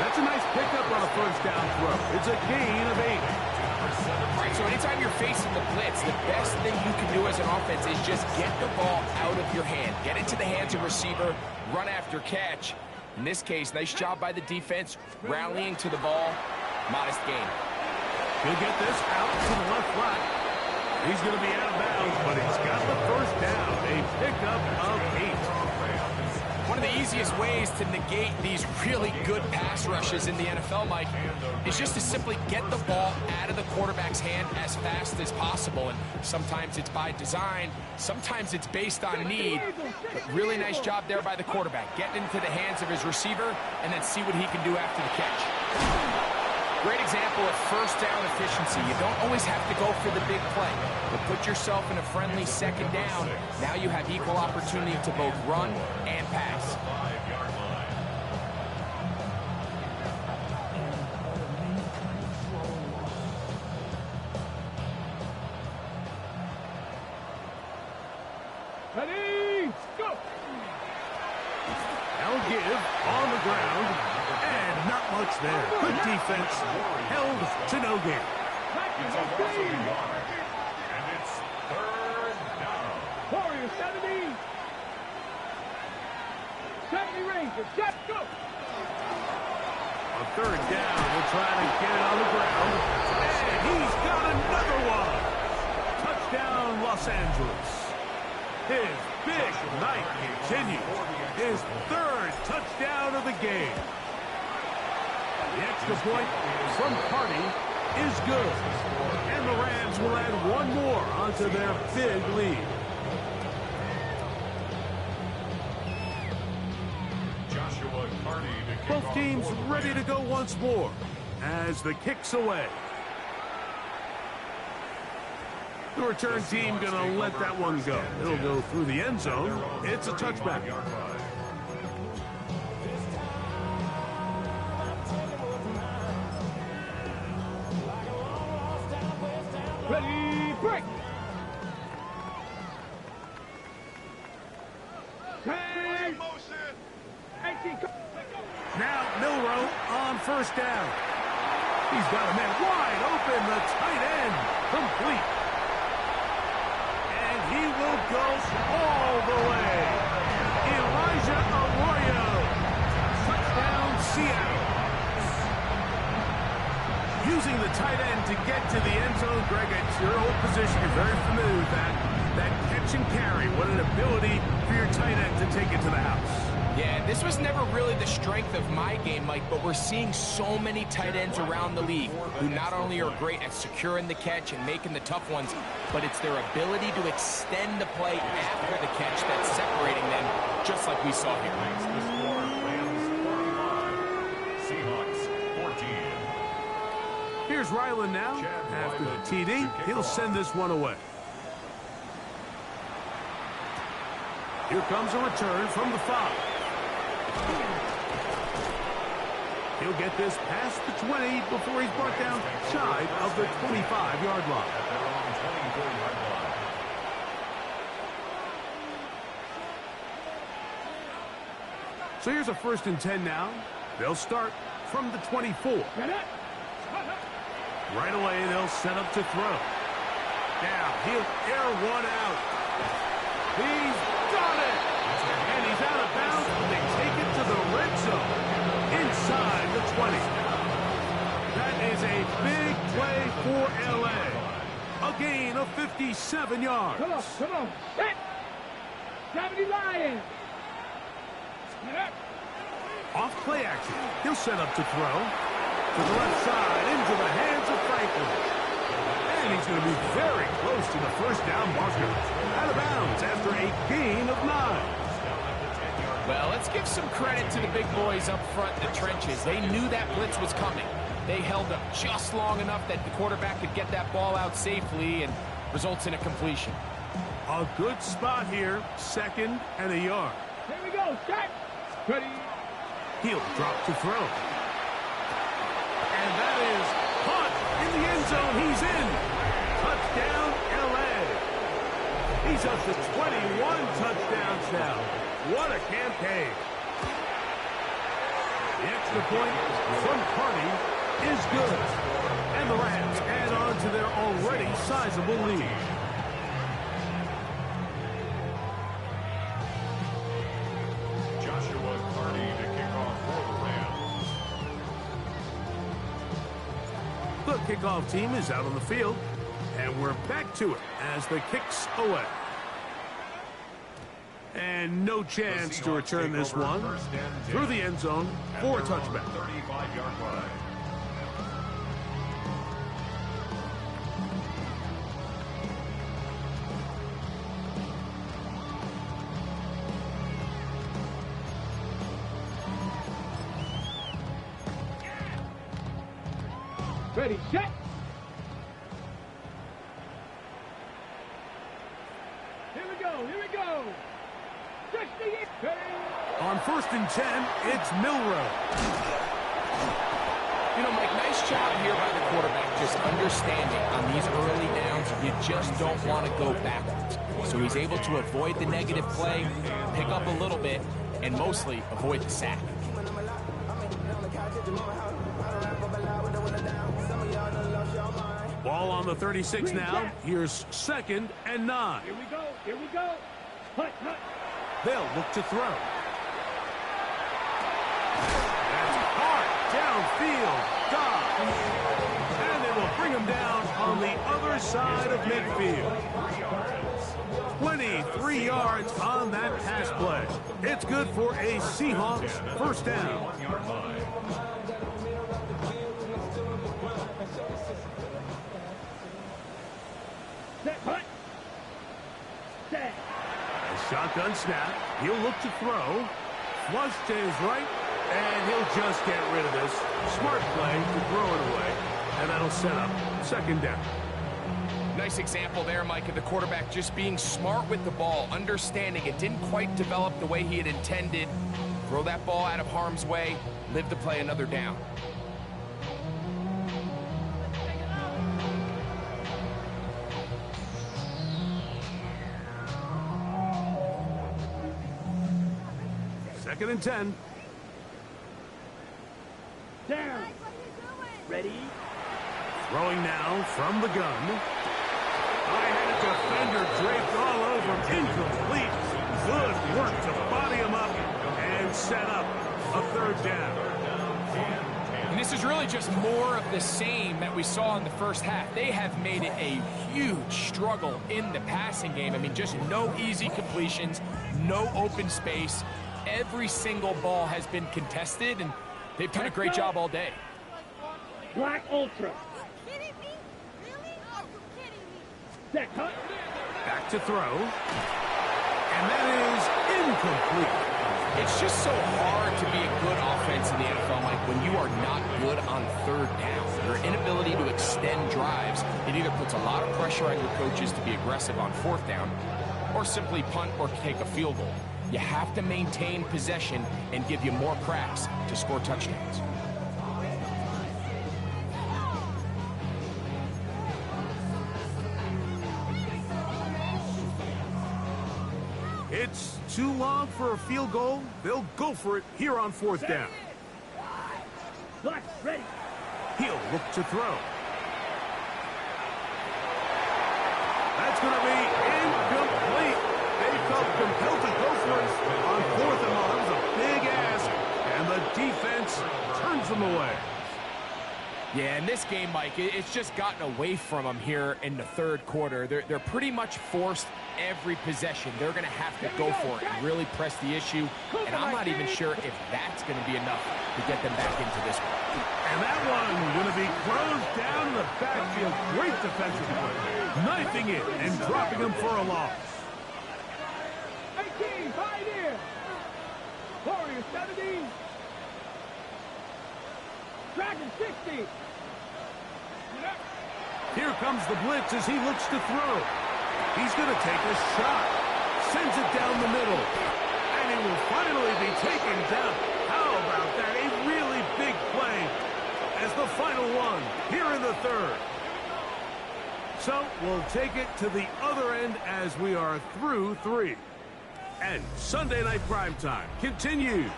[SPEAKER 1] That's a nice pickup on a first down throw. It's a gain of 8.
[SPEAKER 3] Right, so anytime you're facing the blitz, the best thing you can do as an offense is just get the ball out of your hand. Get it to the hands of receiver, run after catch. In this case, nice job by the defense, rallying to the ball. Modest gain.
[SPEAKER 1] He'll get this out to the left flat. He's going to be out of bounds, but he's got the first down. A pickup of 8.
[SPEAKER 3] One of the easiest ways to negate these really good pass rushes in the NFL, Mike, is just to simply get the ball out of the quarterback's hand as fast as possible. And sometimes it's by design, sometimes it's based on need. But really nice job there by the quarterback, getting into the hands of his receiver and then see what he can do after the catch. Great example of first down efficiency. You don't always have to go for the big play, but put yourself in a friendly second down. Now you have equal opportunity to both run and pass.
[SPEAKER 4] Ready, go!
[SPEAKER 1] They'll give on the ground. And not much there. Good defense. Held to no gain.
[SPEAKER 5] And it's 3rd down.
[SPEAKER 4] Warrior 70. 70 Rangers. Just go!
[SPEAKER 1] On 3rd down, we'll try to get it on the ground. And he's got another one. Touchdown, Los Angeles. His big night continues. His 3rd touchdown of the game. The extra point from Carney is good. And the Rams will add one more onto their big lead.
[SPEAKER 5] Joshua Carney to kick
[SPEAKER 1] Both
[SPEAKER 5] off
[SPEAKER 1] teams
[SPEAKER 5] for the
[SPEAKER 1] ready to
[SPEAKER 5] Rams.
[SPEAKER 1] go once more as the kick's away. The return team going to let that one go. It'll go through the end zone. It's a touchback.
[SPEAKER 4] Ready, break! Hey! 18,
[SPEAKER 1] Now Milroe on first down. He's got a man wide open. The tight end complete. And he will go all the way. Elijah Arroyo. Touchdown, Seattle. Using the tight end to get to the end zone, Greg, it's your old position. You're very familiar with that. That catch and carry. What an ability for your tight end to take it to the house.
[SPEAKER 3] Yeah, this was never really the strength of my game, Mike, but we're seeing so many tight ends around the league who not only are great at securing the catch and making the tough ones, but it's their ability to extend the play after the catch that's separating them, just like we saw here.
[SPEAKER 5] The score, Rams 45, Seahawks 14.
[SPEAKER 1] Here's Ryland now. After the TD, he'll send this one away. Here comes a return from the 5. He'll get this past the 20 before he's brought down shy of the 25-yard line.
[SPEAKER 5] At their own 24-yard line.
[SPEAKER 1] So here's a 1st and 10 now. They'll start from the 24. Right away, they'll set up to throw. Now, he'll air one out. He's got it! And he's out of bounds, but they take it to the red zone inside the 20. That is a big play for L.A. A gain of 57 yards.
[SPEAKER 4] Come on, come on. Set. 70 Lions.
[SPEAKER 1] Off play action. He'll set up to throw. To the left side, into the hands of Franklin. And he's going to be very close to the 1st down marker. Out of bounds after a gain of 9.
[SPEAKER 3] Well, let's give some credit to the big boys up front in the trenches. They knew that blitz was coming. They held up just long enough that the quarterback could get that ball out safely and results in a completion.
[SPEAKER 1] A good spot here, 2nd and a yard.
[SPEAKER 4] Here we go, set. Ready.
[SPEAKER 1] He'll drop to throw. And that is caught in the end zone. He's in. Touchdown, L.A. He's up to 21 touchdowns now. What a campaign. The extra point from Carney is good. And the Rams add on to their already sizable lead.
[SPEAKER 5] Joshua Carney to kick off for the Rams.
[SPEAKER 1] The kickoff team is out on the field. And we're back to it as the kick's away. And no chance to return this one through the end zone for a touchback.
[SPEAKER 5] 35-yard line.
[SPEAKER 4] Ready, set. Here we go, here we go. 60.
[SPEAKER 1] On 1st and 10, it's Milrow.
[SPEAKER 3] You know, Mike, nice job here by the quarterback, just understanding on these early downs, you just don't want to go backwards. So he's able to avoid the negative play, pick up a little bit, and mostly avoid the sack.
[SPEAKER 1] Ball on the 36 now. Here's 2nd and 9.
[SPEAKER 4] Here we go, here we go. Hut, hut.
[SPEAKER 1] They'll look to throw. That's hard downfield. Dobbs. And they will bring him down on the other side of midfield. 23 yards on that pass play. It's good for a Seahawks 1st down.
[SPEAKER 4] Set, hut. Set.
[SPEAKER 1] Shotgun snap. He'll look to throw. Flush to his right. And he'll just get rid of this. Smart play to throw it away. And that'll set up 2nd down.
[SPEAKER 3] Nice example there, Mike, of the quarterback just being smart with the ball, understanding it didn't quite develop the way he had intended. Throw that ball out of harm's way, live to play another down.
[SPEAKER 1] Second and 10.
[SPEAKER 4] Down. Ready.
[SPEAKER 1] Throwing now from the gun. I had a defender draped all over him. Incomplete. Good work to body him up and set up a 3rd down.
[SPEAKER 3] And this is really just more of the same that we saw in the first half. They have made it a huge struggle in the passing game. I mean, just no easy completions, no open space. Every single ball has been contested, and they've done a great job all day.
[SPEAKER 4] Black Ultra.
[SPEAKER 2] Kidding me? Really? Are you kidding me?
[SPEAKER 4] Set, cut.
[SPEAKER 1] Back to throw. And that is incomplete.
[SPEAKER 3] It's just so hard to be a good offense in the NFL, Mike, when you are not good on third down. Your inability to extend drives, it either puts a lot of pressure on your coaches to be aggressive on fourth down, or simply punt or take a field goal. You have to maintain possession and give you more cracks to score touchdowns.
[SPEAKER 1] It's too long for a field goal. They'll go for it here on fourth down.
[SPEAKER 4] Black, ready.
[SPEAKER 1] He'll look to throw. That's going to be incomplete. They felt compelled to go for it on fourth and long. That was a big ask, and the defense turns them away.
[SPEAKER 3] Yeah, in this game, Mike, it's just gotten away from them here in the third quarter. They're pretty much forced every possession. They're going to have to go for it and really press the issue, and I'm not even sure if that's going to be enough to get them back into this one.
[SPEAKER 1] And that one going to be closed down in the backfield. Great defensive play. Knifing it and dropping him for a loss.
[SPEAKER 4] 18, Pioneer. Warrior 70. Dragon 60.
[SPEAKER 1] Here comes the blitz as he looks to throw. He's going to take a shot. Sends it down the middle. And he will finally be taken down. How about that? A really big play as the final one here in the third. So we'll take it to the other end as we are through three. And Sunday Night Primetime continues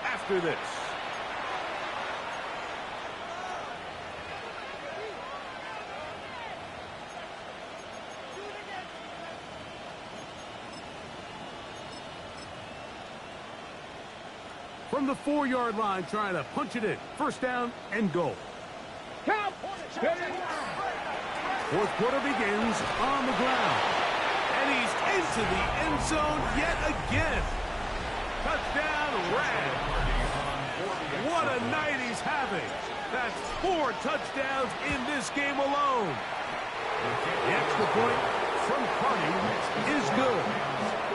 [SPEAKER 1] after this. From the 4-yard line, trying to punch it in. First down and goal.
[SPEAKER 4] Count.
[SPEAKER 1] Fourth quarter begins on the ground. And he's into the end zone yet again. Touchdown, Red. What a night he's having. That's 4 touchdowns in this game alone. The extra point from Carney is good.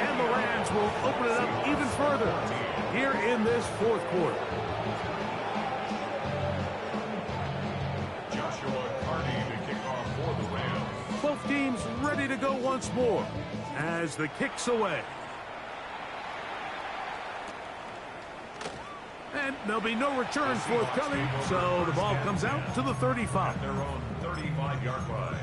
[SPEAKER 1] And the Rams will open it up even further here in this fourth quarter.
[SPEAKER 5] Joshua Carney to kick off for the Rams.
[SPEAKER 1] Both teams ready to go once more as the kick's away. And there'll be no return forthcoming, so the ball comes out to the 35.
[SPEAKER 5] At their own 35-yard line.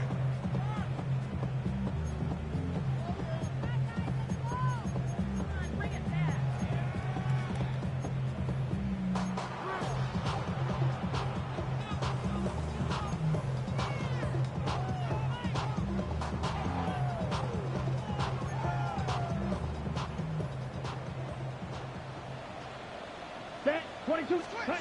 [SPEAKER 4] Set, 22. Cut.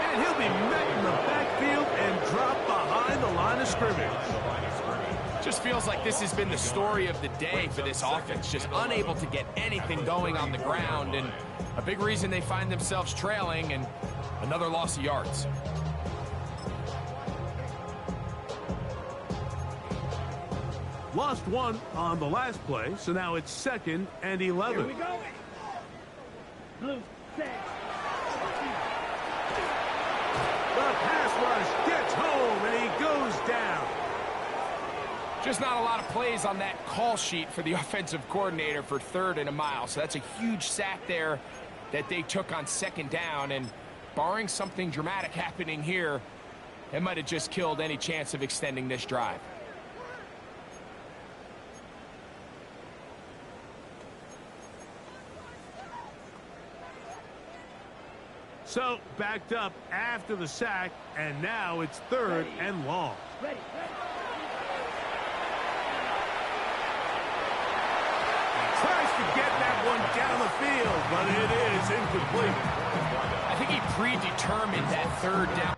[SPEAKER 1] And he'll be met in the backfield and dropped behind the line of scrimmage.
[SPEAKER 3] Just feels like this has been the story of the day for this offense. Just unable to get anything going on the ground, and a big reason they find themselves trailing and another loss of yards.
[SPEAKER 1] Lost one on the last play, so now it's 2nd and 11.
[SPEAKER 4] Here we go. Blue, set.
[SPEAKER 1] The pass rush gets home, and he goes down.
[SPEAKER 3] Just not a lot of plays on that call sheet for the offensive coordinator for 3rd and a mile. So that's a huge sack there that they took on 2nd down. And barring something dramatic happening here, it might have just killed any chance of extending this drive.
[SPEAKER 1] So backed up after the sack, and now it's 3rd and long.
[SPEAKER 4] Ready.
[SPEAKER 1] Tries to get that one down the field, but it is incomplete.
[SPEAKER 3] I think he predetermined that 3rd down.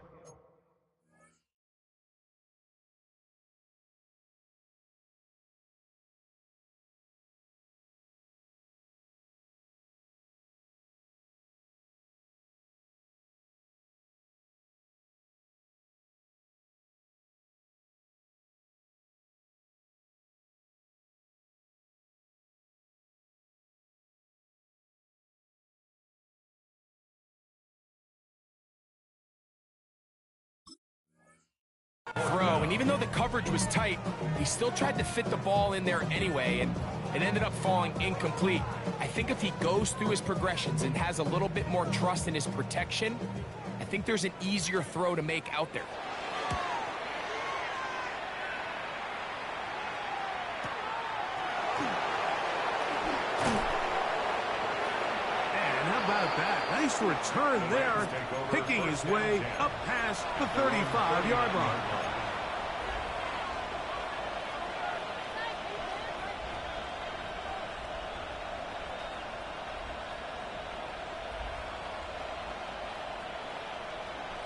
[SPEAKER 3] throw, and even though the coverage was tight, he still tried to fit the ball in there anyway, and it ended up falling incomplete. I think if he goes through his progressions and has a little bit more trust in his protection, I think there's an easier throw to make out there.
[SPEAKER 1] And how about that? Nice return there, picking his way up past the 35-yard line.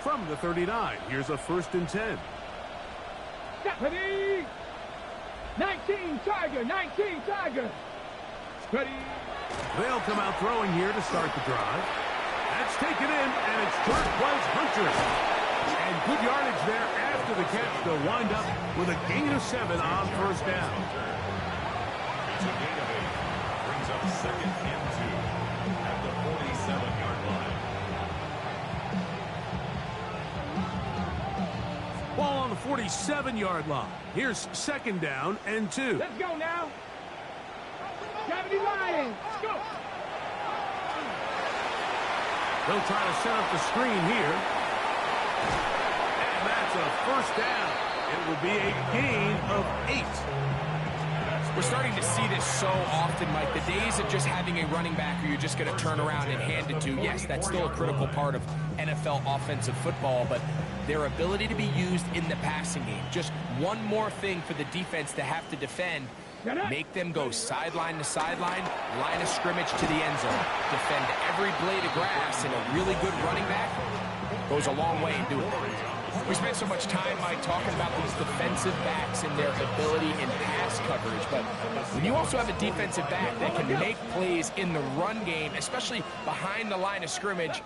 [SPEAKER 1] From the 39, here's a 1st and 10.
[SPEAKER 4] Ready? 19 Tiger, 19 Tiger. Ready?
[SPEAKER 1] They'll come out throwing here to start the drive. That's taken in, and it's Jarquez Hunter. And good yardage there after the catch to wind up with a gain of 7 on 1st down.
[SPEAKER 5] It's a gain of 8. Brings up 2nd and 2 at the 47-yard line.
[SPEAKER 1] Ball on the 47-yard line. Here's 2nd down and 2.
[SPEAKER 4] Let's go now. Gravity Lions, go.
[SPEAKER 1] They'll try to set up the screen here. And that's a 1st down. It will be a gain of 8.
[SPEAKER 3] We're starting to see this so often, Mike. The days of just having a running back who you're just going to turn around and hand it to, yes, that's still a critical part of NFL offensive football, but their ability to be used in the passing game. Just one more thing for the defense to have to defend. Make them go sideline to sideline, line of scrimmage to the end zone. Defend every blade of grass, and a really good running back goes a long way in doing that. We spent so much time, Mike, talking about these defensive backs and their ability in pass coverage, but when you also have a defensive back that can make plays in the run game, especially behind the line of scrimmage,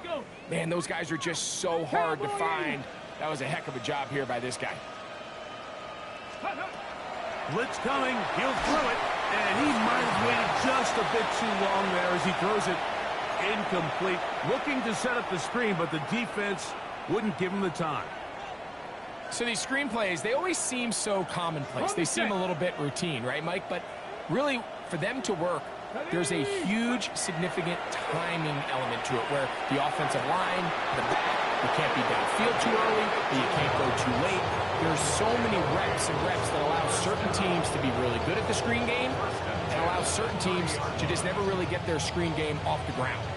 [SPEAKER 3] man, those guys are just so hard to find. That was a heck of a job here by this guy.
[SPEAKER 1] Blitz coming. He'll throw it. And he might have waited just a bit too long there as he throws it incomplete. Looking to set up the screen, but the defense wouldn't give him the time.
[SPEAKER 3] So these screenplays, they always seem so commonplace. They seem a little bit routine, right, Mike? But really, for them to work, there's a huge, significant timing element to it where the offensive line, the back, you can't be downfield too early, but you can't go too late. There's so many reps and reps that allow certain teams to be really good at the screen game and allow certain teams to just never really get their screen game off the ground.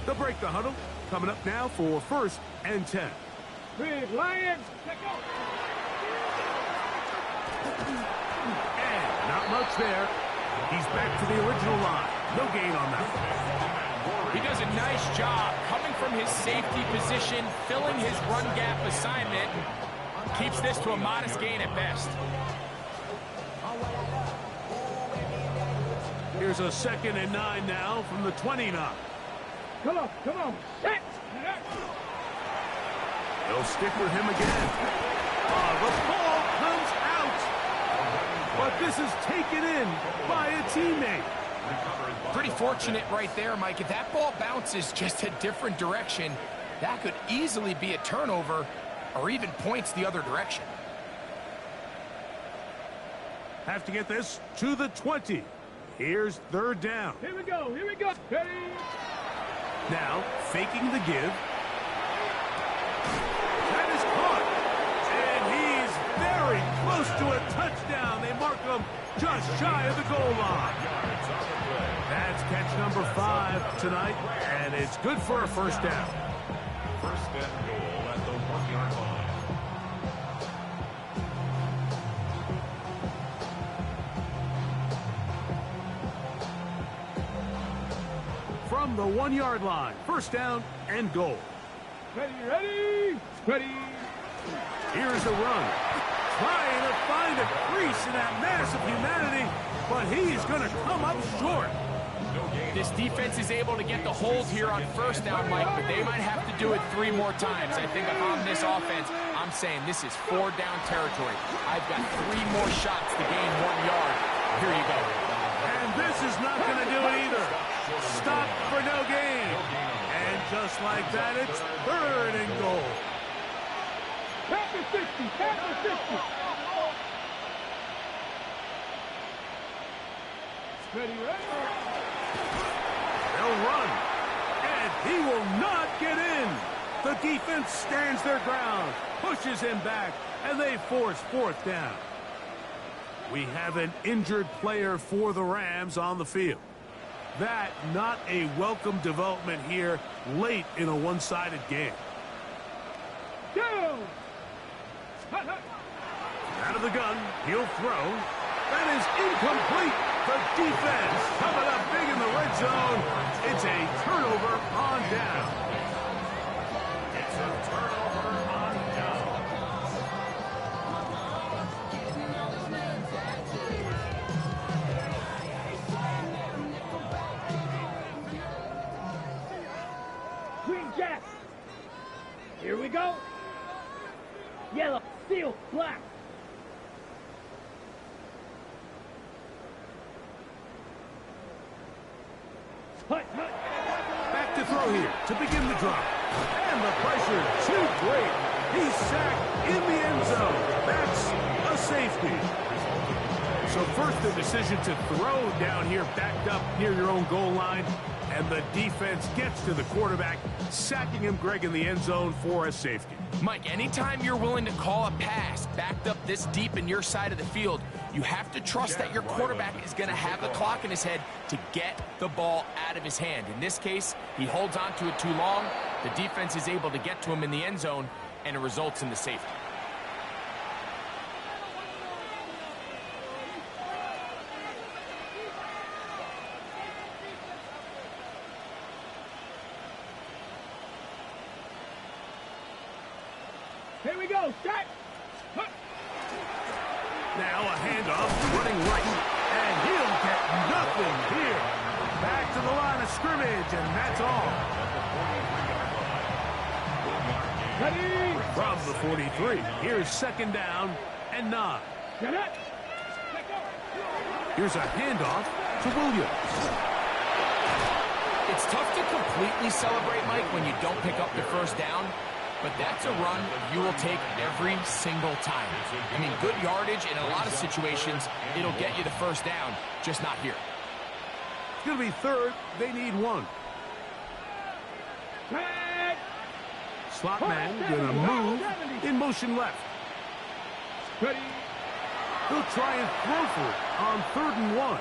[SPEAKER 1] They'll break the huddle. Coming up now for 1st and 10.
[SPEAKER 4] Big Lions, let's go.
[SPEAKER 1] And not much there. He's back to the original line. No gain on that.
[SPEAKER 3] He does a nice job coming from his safety position, filling his run gap assignment. Keeps this to a modest gain at best.
[SPEAKER 1] Here's a 2nd and 9 now from the 29.
[SPEAKER 4] Come on, come on. Set.
[SPEAKER 1] They'll stick with him again. The ball comes out. But this is taken in by a teammate.
[SPEAKER 3] Pretty fortunate right there, Mike. If that ball bounces just a different direction, that could easily be a turnover or even points the other direction.
[SPEAKER 1] Have to get this to the 20. Here's 3rd down.
[SPEAKER 4] Here we go, here we go. Ready?
[SPEAKER 1] Now, faking the give. That is caught. And he's very close to a touchdown. They mark him just shy of the goal line. That's catch number 5 tonight, and it's good for a 1st down.
[SPEAKER 5] 1st and goal at the 1-yard line.
[SPEAKER 1] From the 1-yard line, 1st down and goal.
[SPEAKER 4] Ready, ready, ready.
[SPEAKER 1] Here's a run. Trying to find a crease in that mass of humanity, but he's going to come up short.
[SPEAKER 3] This defense is able to get the hold here on 1st down, Mike, but they might have to do it 3 more times. I think if I'm this offense, I'm saying this is 4 down territory. I've got 3 more shots to gain 1 yard. Here you go.
[SPEAKER 1] And this is not going to do it either. Stop for no gain. And just like that, it's 3rd and goal.
[SPEAKER 4] Pass the 60, pass the 60. Ready, ready.
[SPEAKER 1] They'll run. And he will not get in. The defense stands their ground, pushes him back, and they force 4th down. We have an injured player for the Rams on the field. That not a welcome development here late in a one-sided game.
[SPEAKER 4] Down.
[SPEAKER 1] Out of the gun, he'll throw. That is incomplete. The defense coming up big in the red zone. It's a turnover on down.
[SPEAKER 5] It's a turnover on down.
[SPEAKER 4] Green Jack. Here we go. Yellow, steel, black. Hut, hut.
[SPEAKER 1] Back to throw here to begin the drive. And the pressure too great. He's sacked in the end zone. That's a safety. So first the decision to throw down here backed up near your own goal line. And the defense gets to the quarterback, sacking him, Greg, in the end zone for a safety.
[SPEAKER 3] Mike, anytime you're willing to call a pass backed up this deep in your side of the field, you have to trust that your quarterback is going to have the clock in his head to get the ball out of his hand. In this case, he holds on to it too long. The defense is able to get to him in the end zone, and it results in the safety.
[SPEAKER 4] Here we go, set. Hut.
[SPEAKER 1] Now a handoff, running right, and he'll get nothing here. Back to the line of scrimmage, and that's all.
[SPEAKER 4] Ready.
[SPEAKER 1] From the 43, here's 2nd down and 9.
[SPEAKER 4] Get it.
[SPEAKER 1] Here's a handoff to Williams.
[SPEAKER 3] It's tough to completely celebrate, Mike, when you don't pick up the 1st down. But that's a run you will take every single time. I mean, good yardage in a lot of situations, it'll get you the 1st down, just not here.
[SPEAKER 1] It's going to be 3rd. They need 1.
[SPEAKER 4] Set.
[SPEAKER 1] Slot man going to move in motion left.
[SPEAKER 4] Ready.
[SPEAKER 1] He'll try and throw for it on 3rd and 1.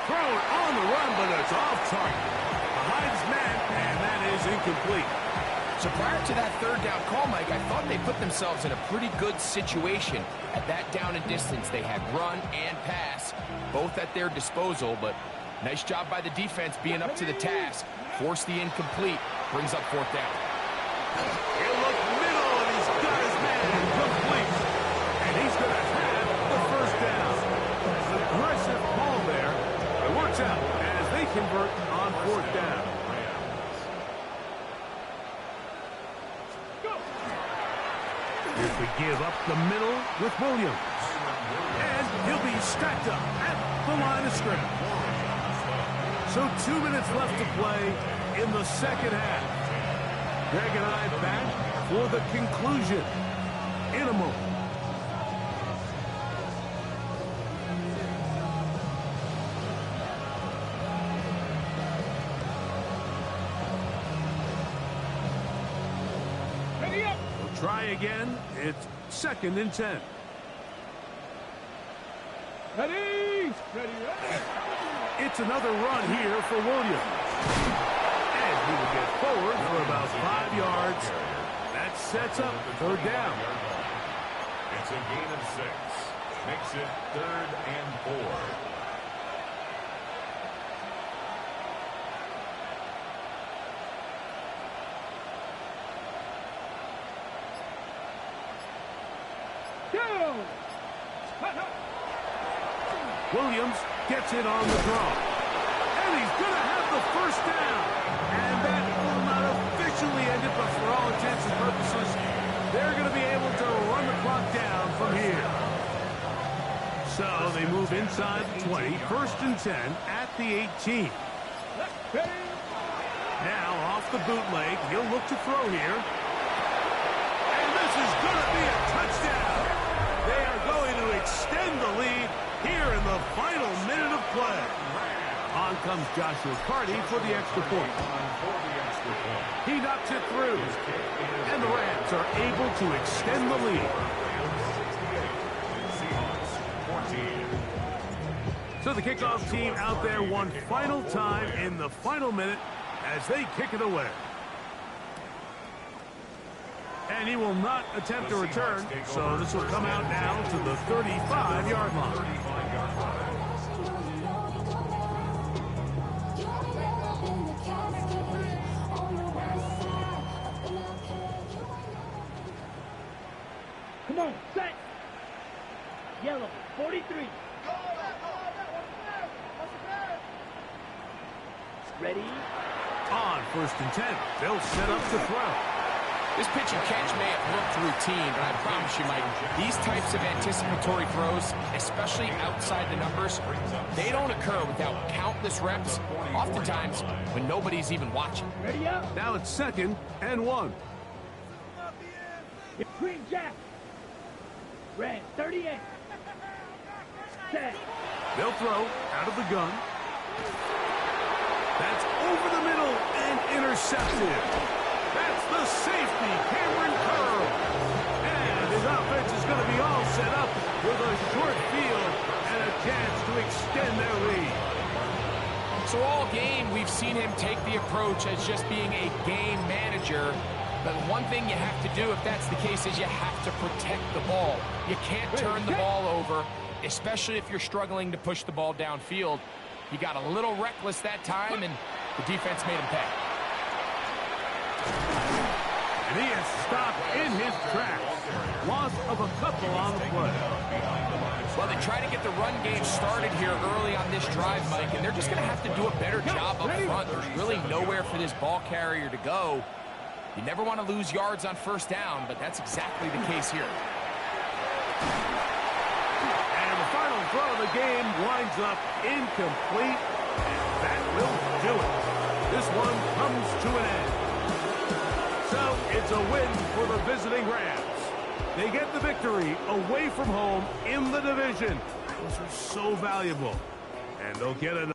[SPEAKER 1] Thrown on the run, but it's off target. Behind his man, and that is incomplete.
[SPEAKER 3] So prior to that 3rd down call, Mike, I thought they put themselves in a pretty good situation. At that down and distance, they had run and pass, both at their disposal, but nice job by the defense being up to the task. Force the incomplete, brings up 4th down.
[SPEAKER 1] He'll look middle, and he's got his man complete. And he's going to have the 1st down. Aggressive ball there. It works out as they convert on 4th down. Here's the give up the middle with Williams. And he'll be stacked up at the line of scrimmage. So 2 minutes left to play in the 2nd half. Greg and I back for the conclusion in a moment.
[SPEAKER 4] Ready up.
[SPEAKER 1] We'll try again. It's 2nd and 10.
[SPEAKER 4] Ready. Ready, ready.
[SPEAKER 1] It's another run here for Williams. And he will get forward for about 5 yards. That sets up 3rd down.
[SPEAKER 5] It's a gain of 6. Makes it 3rd and 4.
[SPEAKER 4] Down.
[SPEAKER 1] Williams gets it on the draw. And he's going to have the 1st down. And that will not officially end it, but for all intents and purposes, they're going to be able to run the clock down from here. So they move inside the 20, 1st and 10 at the 18. Now off the bootleg, he'll look to throw here. And this is going to be a touchdown. They are going to extend the lead here in the final minute of play. On comes Joshua Carty for the extra point. He knocks it through. And the Rams are able to extend the lead. So the kickoff team out there one final time in the final minute as they kick it away. And he will not attempt a return, so this will come out now to the 35-yard line.
[SPEAKER 4] Come on, set. Yellow, 43. Ready?
[SPEAKER 1] On 1st and 10, they'll set up to throw.
[SPEAKER 3] This pitch and catch may have looked routine, but I promise you, Mike, these types of anticipatory throws, especially outside the numbers, they don't occur without countless reps, oftentimes when nobody's even watching.
[SPEAKER 4] Ready up?
[SPEAKER 1] Now it's 2nd and 1.
[SPEAKER 4] Green Jack. Red, 38. Set.
[SPEAKER 1] They'll throw out of the gun. That's over the middle and intercepted. That's the safety, Cameron Curl. And his offense is going to be all set up with a short field and a chance to extend their lead.
[SPEAKER 3] So all game, we've seen him take the approach as just being a game manager. But one thing you have to do, if that's the case, is you have to protect the ball. You can't turn the ball over, especially if you're struggling to push the ball downfield. He got a little reckless that time, and the defense made him pay.
[SPEAKER 1] And he is stopped in his tracks. Loss of a couple on the play.
[SPEAKER 3] Well, they try to get the run game started here early on this drive, Mike, and they're just going to have to do a better job up front. There's really nowhere for this ball carrier to go. You never want to lose yards on 1st down, but that's exactly the case here.
[SPEAKER 1] And the final throw of the game winds up incomplete, and that will do it. This one comes to an end. So it's a win for the visiting Rams. They get the victory away from home in the division. Those are so valuable. And they'll get another.